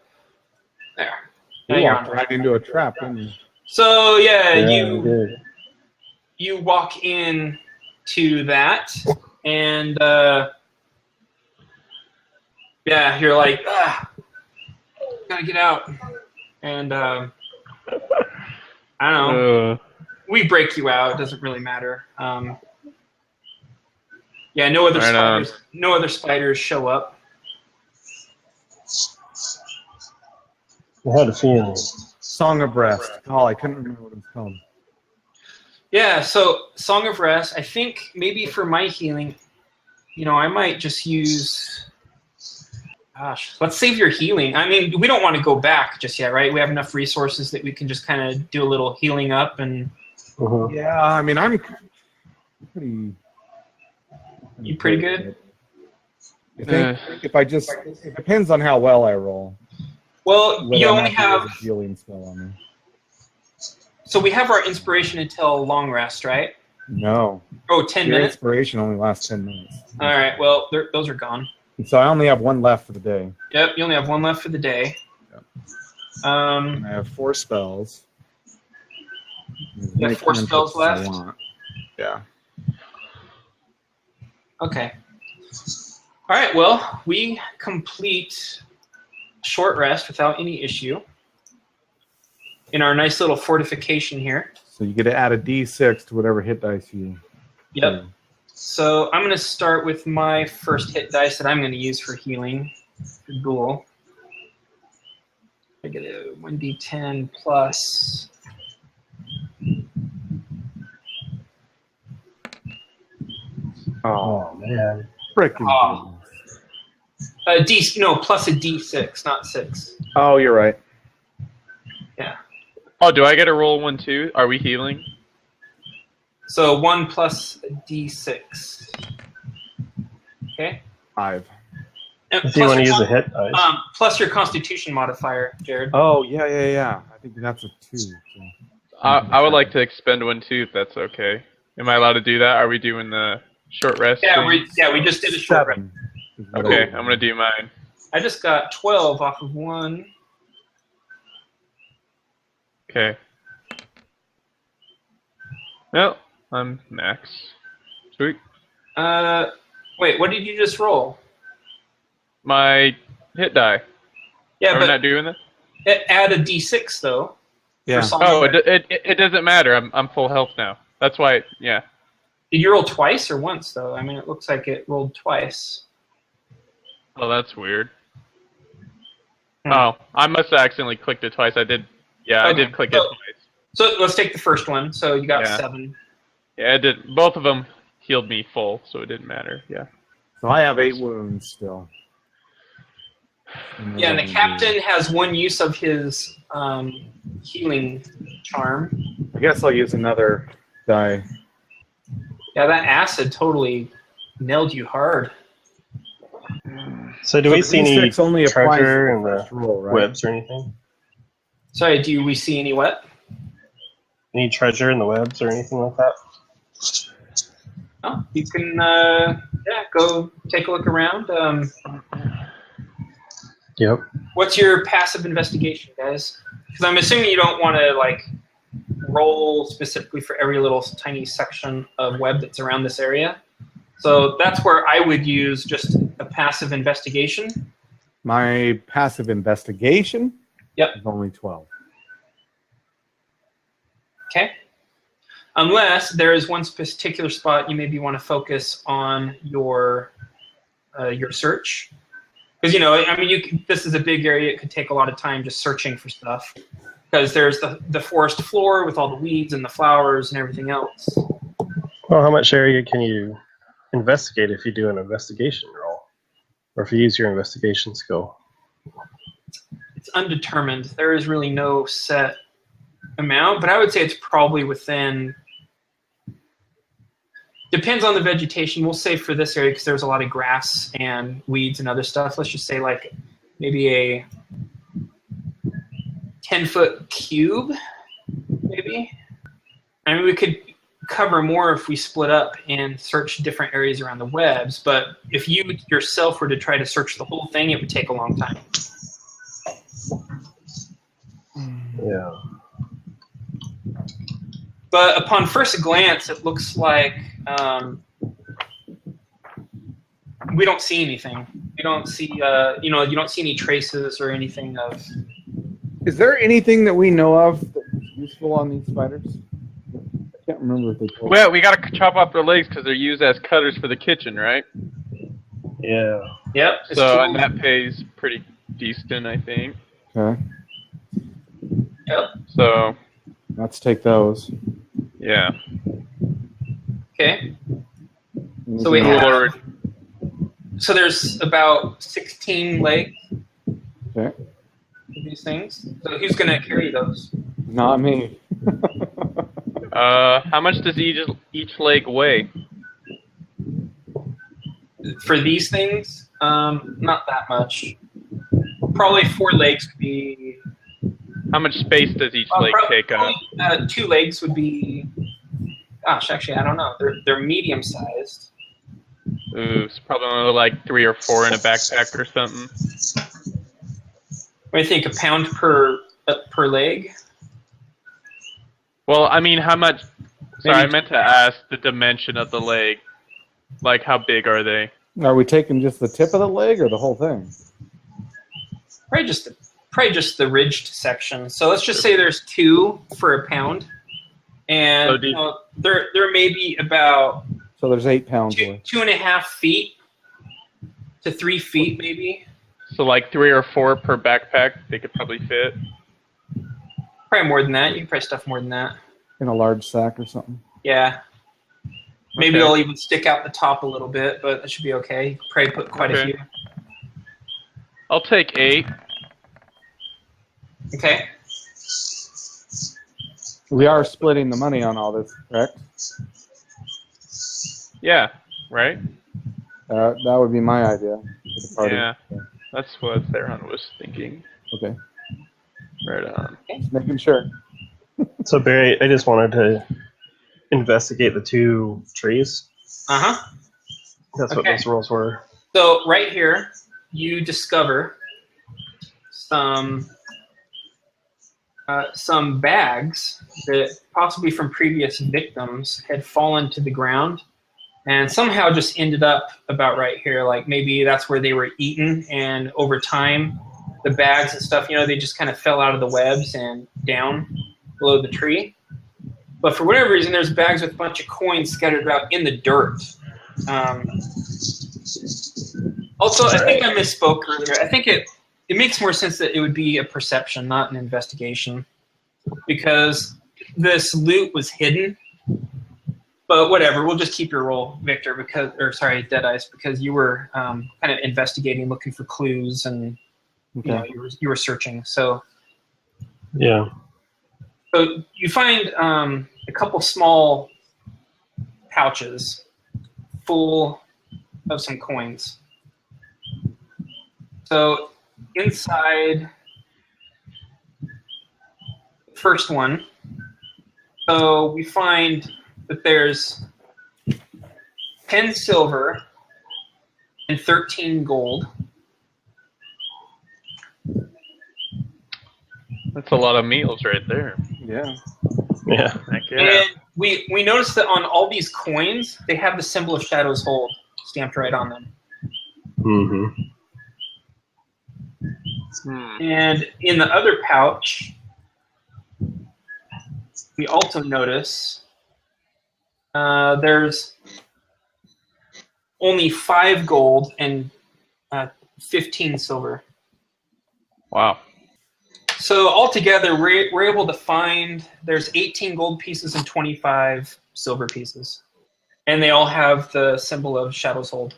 There. Now You you're walked on. right into a trap, didn't you? So, yeah, Yeah, we did. you walk in to that, and yeah, you're like, gotta get out. And I don't know. We break you out. It doesn't really matter. Yeah, no other Right on. spiders. No other spiders show up. I had a feeling. Song of Rest. Oh, I couldn't remember what it was called. Yeah, so Song of Rest. I think maybe for my healing, I might just use. Gosh, let's save your healing. I mean, we don't want to go back just yet, right? We have enough resources that we can just kind of do a little healing up and. Mhm. Yeah, I mean, I'm pretty. You pretty good? I think if I just, it depends on how well I roll. Well, Whether you or only not there have. is a healing spell on me. So we have our inspiration until long rest, right? No, Oh, 10 your minutes? inspiration only lasts 10 minutes. All right, well, those are gone. So I only have 1 left for the day. Yep, you only have 1 left for the day. Yep. Um, And I have 4 spells. As You have many 4 cantrips spells as I left? want. Yeah. Okay. All right, well, we complete short rest without any issue in our nice little fortification here. So you get to add a D6 to whatever hit dice you. Yep. So I'm going to start with my first hit dice that I'm going to use for healing. The ghoul. I get a 1d10 plus. Oh, man. Freaking. Oh. Plus a d6, not 6. Oh, you're right. Oh, do I get to roll 1 too? Are we healing? So 1 plus a d6. Okay. 5. And Do you want to your use a con- hit dice? plus your Constitution modifier, Jared. Oh, yeah. I think that's a 2. So. I would like to expend 1 too, if that's okay. Am I allowed to do that? Are we doing the short rest? Yeah, thing? we just did a short rest. 7. is what Okay, I I'm gonna do mine. I just got 12 off of 1. Okay. Well, I'm max. Sweet. Wait, what did you just roll? My hit die. Yeah, Are we but not doing that? add a d6 though. Yeah. For Song Oh, of Rest. it doesn't matter. I'm full health now. That's why. Yeah. Did you roll twice or once though? I mean, it looks like it rolled twice. Oh, that's weird. Hmm. Oh, I must have accidentally clicked it twice. I did. Yeah, I Okay, did click it so- twice. So let's take the first one. So you got Yeah. 7. Yeah, it did. Both of them healed me full, so it didn't matter. Yeah. So I have 8 wounds still. Yeah, and the captain has 1 use of his healing charm. I guess I'll use another die. Yeah, that acid totally nailed you hard. So do we see any D6 only applies treasure to in the the first roll, right? webs or anything? Sorry, do we see any what? Any treasure in the webs or anything like that? Oh, you can Yeah, go take a look around. Yep. What's your passive investigation, guys? Because I'm assuming you don't want to like roll specifically for every little tiny section of web that's around this area. So that's where I would use just a passive investigation. My passive investigation Yep. is only 12. Okay. Unless there is one particular spot you maybe want to focus on your search. Because, I mean, this is a big area. It could take a lot of time just searching for stuff. Because there's the forest floor with all the weeds and the flowers and everything else. Well, how much area can you investigate if you do an investigation roll? Or if you use your investigation skill? It's undetermined. There is really no set amount, but I would say it's probably within... Depends on the vegetation. We'll say for this area, because there's a lot of grass and weeds and other stuff, let's just say like maybe a 10-foot cube, maybe. I mean, we could cover more if we split up and search different areas around the webs, but if you yourself were to try to search the whole thing, it would take a long time. Yeah. But upon first glance, it looks like we don't see anything. We don't see, you don't see any traces or anything of. Is there anything that we know of that's useful on these spiders? I can't remember what they told Well, we gotta chop off their legs because they're used as cutters for the kitchen, right? Yeah. Yep. So, and that pays pretty decent, I think. Okay, Yep. So, let's take those. yeah. Okay. So we have. So there's about 16 legs. Okay. These things. So who's gonna carry those? Not me. How much does each leg weigh? For these things, not that much. Probably 4 legs would be. How much space does each leg take up? 2 legs would be. Gosh, actually, I don't know. They're medium sized. Ooh, it's probably only like 3 or 4 in a backpack or something. What do you think? A pound per leg? Well, I mean, how much? Sorry, Maybe I meant to ask the dimension of the leg. Like, how big are they? Are we taking just the tip of the leg or the whole thing? Probably just the ridged section. So let's just say there's 2 for a pound, and there may be about. So there's 8 pounds. 2.5 feet to 3 feet, maybe. So like 3 or 4 per backpack, they could probably fit. Probably more than that. You can probably stuff more than that. In a large sack or something. Yeah. Maybe Okay. they'll even stick out the top a little bit, but that should be okay. You can probably put quite a few. I'll take 8. Okay. We are splitting the money on all this, correct? Yeah, right? That would be my idea for the party. Yeah, that's what Theron was thinking. Okay. Right on. Just making sure. So Barry, I just wanted to investigate the 2 trees. Uh-huh. That's what those rolls were. So right here, you discover some bags that possibly from previous victims had fallen to the ground and somehow just ended up about right here. Like maybe that's where they were eaten, and over time, the bags and stuff, they just kind of fell out of the webs and down below the tree. But for whatever reason, there's bags with a bunch of coins scattered out in the dirt. Also, I think I misspoke earlier. I think it makes more sense that it would be a perception, not an investigation, because this loot was hidden. But whatever, we'll just keep your roll, Victor, Deadice, because you were kind of investigating, looking for clues, and you were searching. So Yeah. So you find a couple small pouches full of some coins. So inside the first one, so we find that there's 10 silver and 13 gold. That's a lot of meals right there. Yeah. Yeah. Heck yeah. And we noticed that on all these coins, they have the symbol of Shadow's Hold stamped right on them. Mm-hmm. And in the other pouch, we also notice there's only 5 gold and 15 silver. Wow. So altogether, we're able to find there's 18 gold pieces and 25 silver pieces. And they all have the symbol of Shadow's Hold.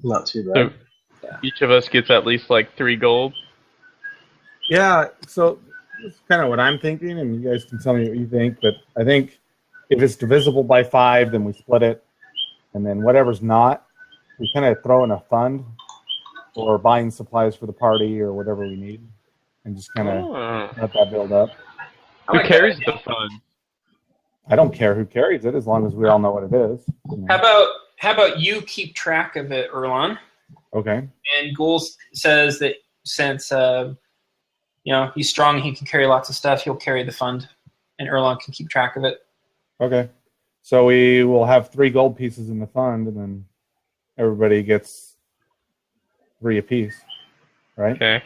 Not too bad. So each of us gets at least like 3 gold. Yeah, so that's kind of what I'm thinking, and you guys can tell me what you think, but I think if it's divisible by 5, then we split it, and then whatever's not, we kind of throw in a fund or buying supplies for the party or whatever we need, and just kind of let that build up. Who carries the fund? I don't care who carries it as long as we all know what it is. You know. How about you keep track of it, Erlon? Okay. And Ghoul says that since he's strong, he can carry lots of stuff. He'll carry the fund, and Erlon can keep track of it. Okay. So we will have 3 gold pieces in the fund, and then everybody gets 3 apiece, right? Okay.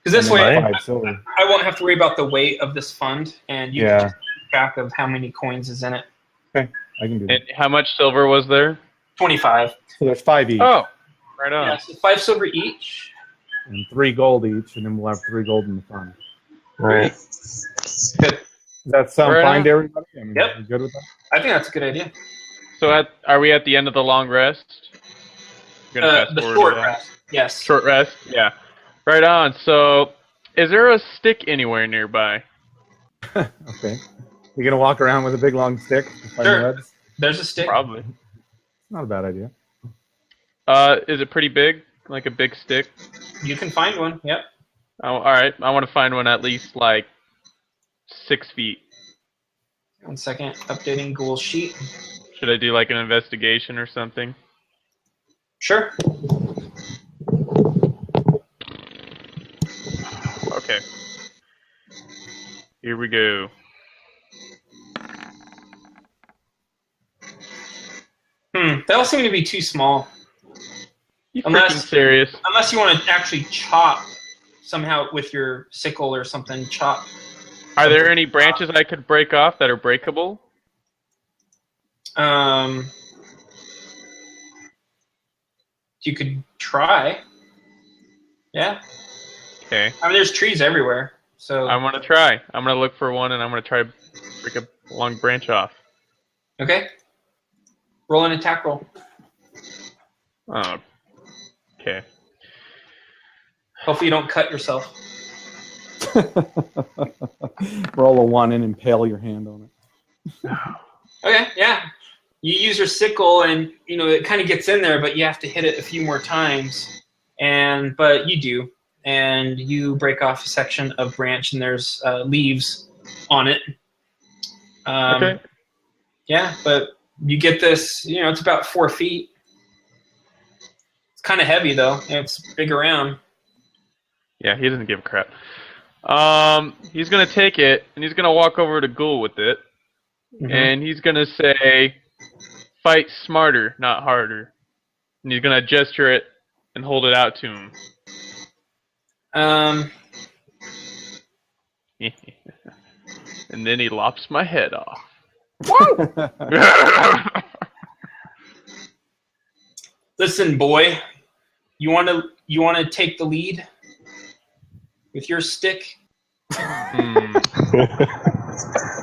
Because this And then way, 5 silver. I won't have to worry about the weight of this fund, and you Yeah. can just keep track of how many coins is in it. Okay, I can do that. And how much silver was there? 25. So there's 5 each, Oh, right on. Yeah, so 5 silver each. and 3 gold each, and then we'll have 3 gold in the fund. Right. Good. Does that sound Right fine on. to everybody? I mean, Yep. you good with that? I think that's a good idea. So are we at the end of the long rest? You're gonna fast The forward short to that? rest. Yes. Short rest? Yeah. Right on. So is there a stick anywhere nearby? Okay. You're going to walk around with a big long stick to find Sure. the webs? There's a stick. Probably. Not a bad idea. Is it pretty big? Like a big stick? You can find one. Yep. Oh, all right. I want to find one at least like 6 feet. 1 second. Updating Ghoul's sheet. Should I do like an investigation or something? Sure. Okay. Here we go. They all seem to be too small. You Unless- freaking serious? Unless you want to actually chop somehow with your sickle or something. Chop. Are there any branches I could break off that are breakable? You could try. Yeah. Okay. I mean, there's trees everywhere. So I want to try. I'm going to look for one and I'm going to try to break a long branch off. okay. Roll an attack roll. Oh. Okay. Hopefully you don't cut yourself. Roll a 1 and impale your hand on it. Okay, yeah. You use your sickle, and it kind of gets in there, but you have to hit it a few more times. But you do, and you break off a section of branch, and there's leaves on it. Okay. Yeah, but you get this. It's about 4 feet. It's kind of heavy though, and it's big around. Yeah, he doesn't give a crap. He's going to take it and he's going to walk over to Ghoul with it. And he's going to say, fight smarter, not harder. And he's going to gesture it and hold it out to him. And then he lops my head off. Listen, boy, you want to take the lead with your stick?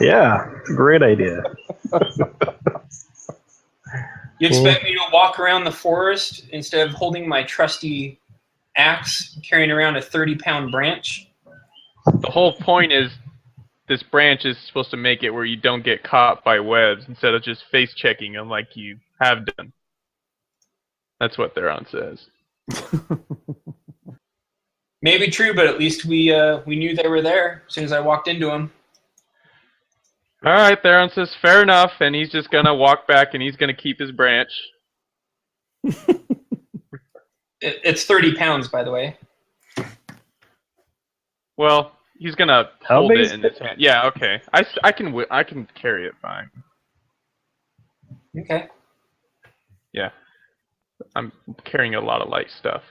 Yeah, great idea. You expect me to walk around the forest instead of holding my trusty axe, carrying around a 30-pound branch? The whole point is this branch is supposed to make it where you don't get caught by webs instead of just face checking them like you have done. That's what Theron says. Maybe true, but at least we knew they were there as soon as I walked into them. All right, Theron says fair enough, and he's just gonna walk back and he's gonna keep his branch. It's 30 pounds, by the way. Well, he's gonna How hold big it is in his hand. Yeah, okay. I can carry it fine. Okay. Yeah, I'm carrying a lot of light stuff.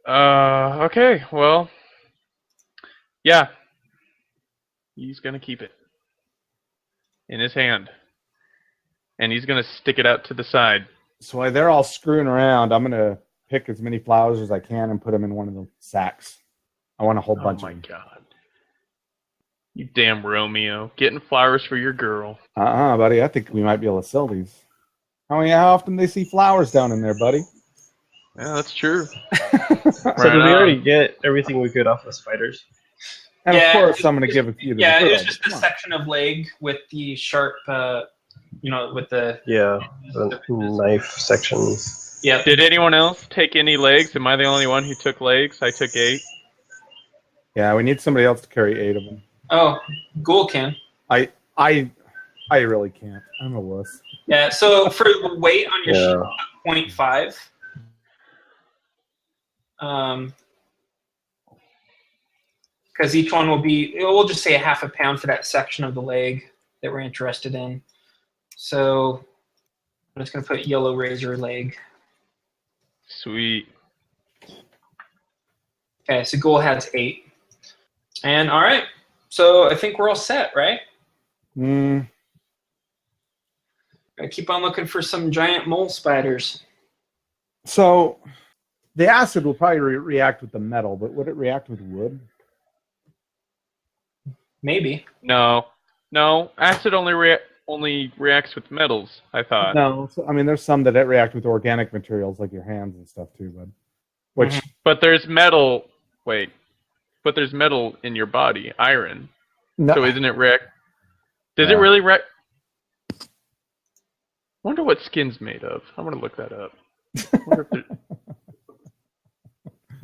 Okay, well, yeah, he's gonna keep it in his hand, and he's gonna stick it out to the side. So while they're all screwing around, I'm gonna pick as many flowers as I can and put them in one of the sacks. I want a whole bunch Oh my of them. god. You damn Romeo. Getting flowers for your girl. Buddy. I think we might be able to sell these. How often do they see flowers down in there, buddy? Yeah, that's true. So did we already get everything we could off the spiders? And Yeah, of course, I'm going to give a few to Yeah, the it was girl. just a Come on. section of leg with the sharp, with the... Yeah, the knife sections. Yeah. Did anyone else take any legs? Am I the only one who took legs? I took 8. Yeah, we need somebody else to carry 8 of them. Oh, Ghoul can. I really can't. I'm a wuss. Yeah, so for the weight on your Yeah. sheet, 0.5. Because each one will be, we'll just say a half a pound for that section of the leg that we're interested in. So I'm just going to put yellow razor leg. Sweet. Okay, so Ghoul has 8. And all right, so I think we're all set, right? Mm, Gotta keep on looking for some giant mole spiders. so the acid will probably react with the metal, but would it react with wood? Maybe. No. Acid only reacts with metals, I thought. No. So, I mean, there's some that react with organic materials like your hands and stuff too, bud. Which But there's metal. Wait. But there's metal in your body, iron. no, So isn't it react? Does Yeah. it really react? Wonder what skin's made of. I'm gonna look that up. Wonder if there-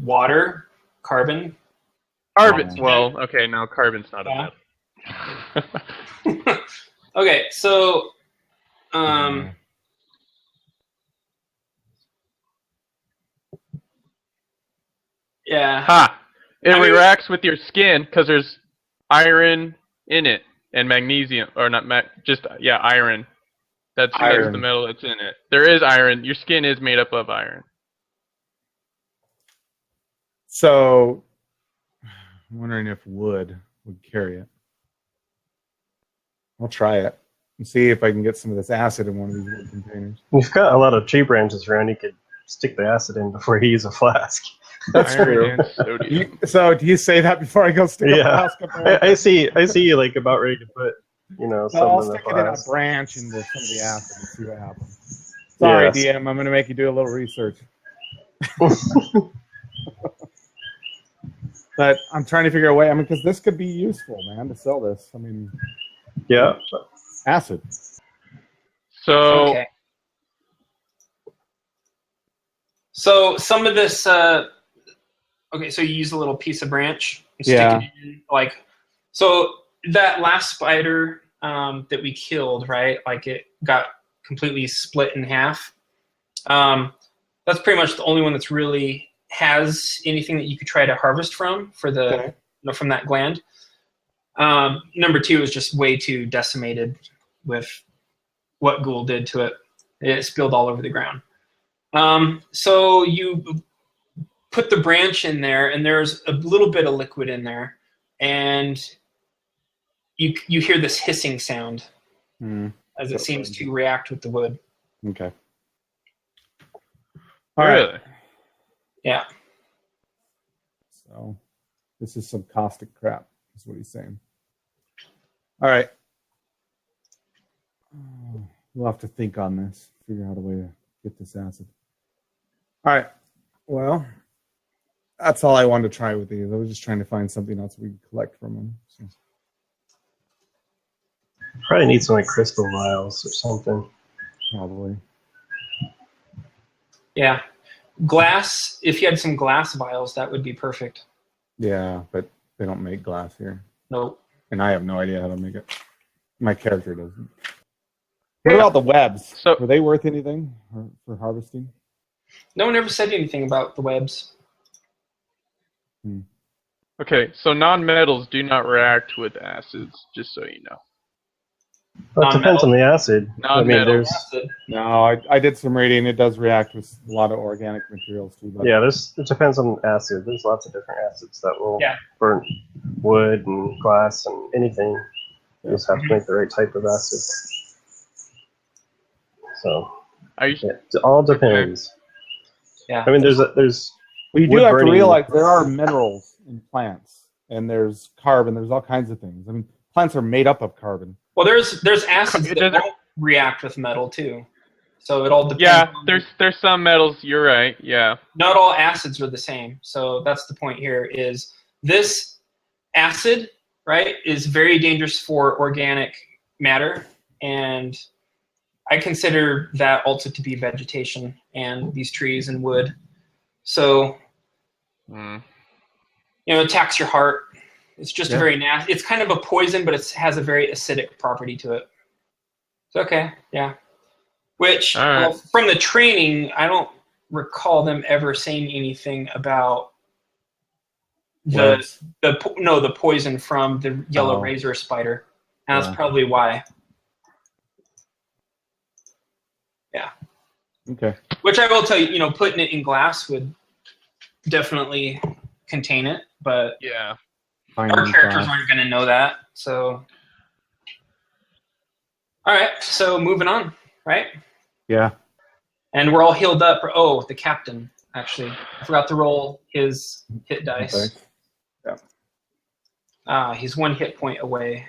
Water, carbon. Carbon. Yeah. Well, okay, no, carbon's not a metal. Okay, so yeah. Ha! It I mean- reacts with your skin because there's iron in it and magnesium, or not iron. That's Iron. the metal that's in it. There is iron. Your skin is made up of iron. So I'm wondering if wood would carry it. I'll try it and see if I can get some of this acid in one of these little containers. We've got a lot of tree branches around. You could stick the acid in before you use a flask. That's Iron true. and sodium. So do you say that before I go stick up a Yeah. flask up there? I see you like about ready to put, So some I'll in the stick it in a flask. branch into some of the acid and see what happens. Sorry, Yes. DM, I'm going to make you do a little research. But I'm trying to figure a way. I mean, because this could be useful, man, to sell this. I mean, Yeah. acid. So Okay. So some of this. Okay, so you use a little piece of branch. And stick Yeah. it in, so that last spider that we killed, right? Like it got completely split in half. That's pretty much the only one that's really has anything that you could try to harvest from for the Okay. from that gland. Number 2 is just way too decimated with what Ghoul did to it. It spilled all over the ground. So you put the branch in there, and there's a little bit of liquid in there, and you hear this hissing sound as it seems to react with the wood. Okay. All right. really, Yeah. So this is some caustic crap, is what he's saying. All right. We'll have to think on this, figure out a way to get this acid. All right. Well, that's all I wanted to try with these. I was just trying to find something else we could collect from them. So, Probably need some like crystal vials or something. probably. Yeah. Glass, if you had some glass vials, that would be perfect. Yeah, but they don't make glass here. Nope. And I have no idea how to make it. My character doesn't. What about the webs? So- Were they worth anything for harvesting? No one ever said anything about the webs. Okay, so non-metals do not react with acids, just so you know. Well, it depends on the acid. I mean, Non-metal. there's No, I did some reading. It does react with a lot of organic materials too. But it depends on acid. There's lots of different acids that will Yeah. burn wood and glass and anything. You just have to make the right type of acid. So Are you, it all depends. Yeah. I mean, there's Well, you do wood have to burning- realize there are minerals in plants, and there's carbon. There's all kinds of things. I mean, plants are made up of carbon. Well, there's acids It that doesn't- won't react with metal too. So it all depends. yeah, on- there's some metals. You're right. Yeah. not all acids are the same. So that's the point here is this acid, right, is very dangerous for organic matter. And I consider that also to be vegetation and these trees and wood. So, Mm. it attacks your heart. It's just a Yeah. very nasty, it's kind of a poison, but it has a very acidic property to it. It's okay, yeah. Which, All right. well, from the training, I don't recall them ever saying anything about Webs. the poison from the yellow Oh. razor spider. And that's Yeah. probably why. Okay. Which I will tell you, putting it in glass would definitely contain it, but Yeah. Fine our and characters fine. aren't going to know that. So, all right. So moving on, right? Yeah. And we're all healed up. Oh, the captain, actually. I forgot to roll his hit dice. Okay. He's 1 hit point away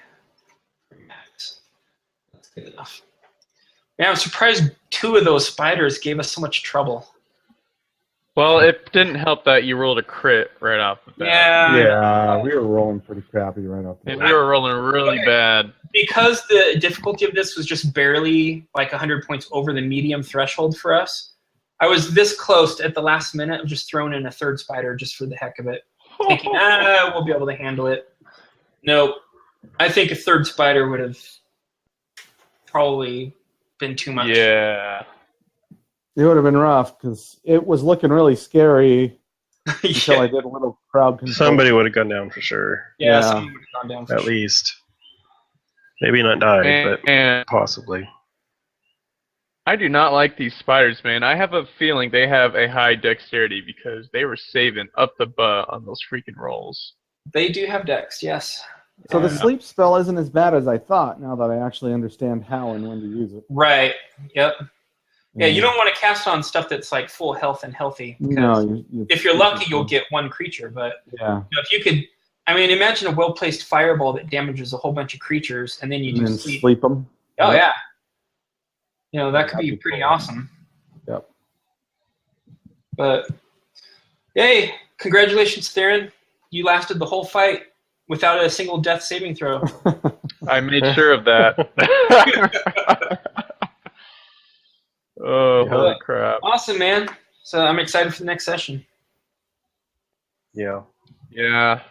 from max. That's good enough. Man, I'm surprised 2 of those spiders gave us so much trouble. Well, it didn't help that you rolled a crit right off the bat. Yeah, we were rolling pretty crappy right off the And bat. we were rolling really Okay. bad. Because the difficulty of this was just barely like 100 points over the medium threshold for us, I was this close at the last minute of just throwing in a 3rd spider just for the heck of it. Thinking, we'll be able to handle it. Nope. I think a 3rd spider would have probably been too much. Yeah. It would have been rough because it was looking really scary until I did a little crowd control. somebody would have gone down for sure. Yeah, Yeah. someone would have gone down for At sure. least. Maybe not die, but And possibly. I do not like these spiders, man. I have a feeling they have a high dexterity because they were saving up the butt on those freaking rolls. They do have dex, yes. So the Yeah. sleep spell isn't as bad as I thought now that I actually understand how and when to use it. Right. Yep. Yeah, you don't want to cast on stuff that's like full health and healthy. Because No, if you're lucky, you'll get 1 creature. But Yeah. if you could, imagine a well-placed fireball that damages a whole bunch of creatures, and then you And do then sleep. sleep them. Oh Yep. yeah. That could That'd be be pretty cool. awesome. Yep. But yay! Congratulations, Theron. You lasted the whole fight without a single death saving throw. I made sure of that. Oh, Yeah. holy crap. Awesome, man. So I'm excited for the next session. Yeah. Yeah.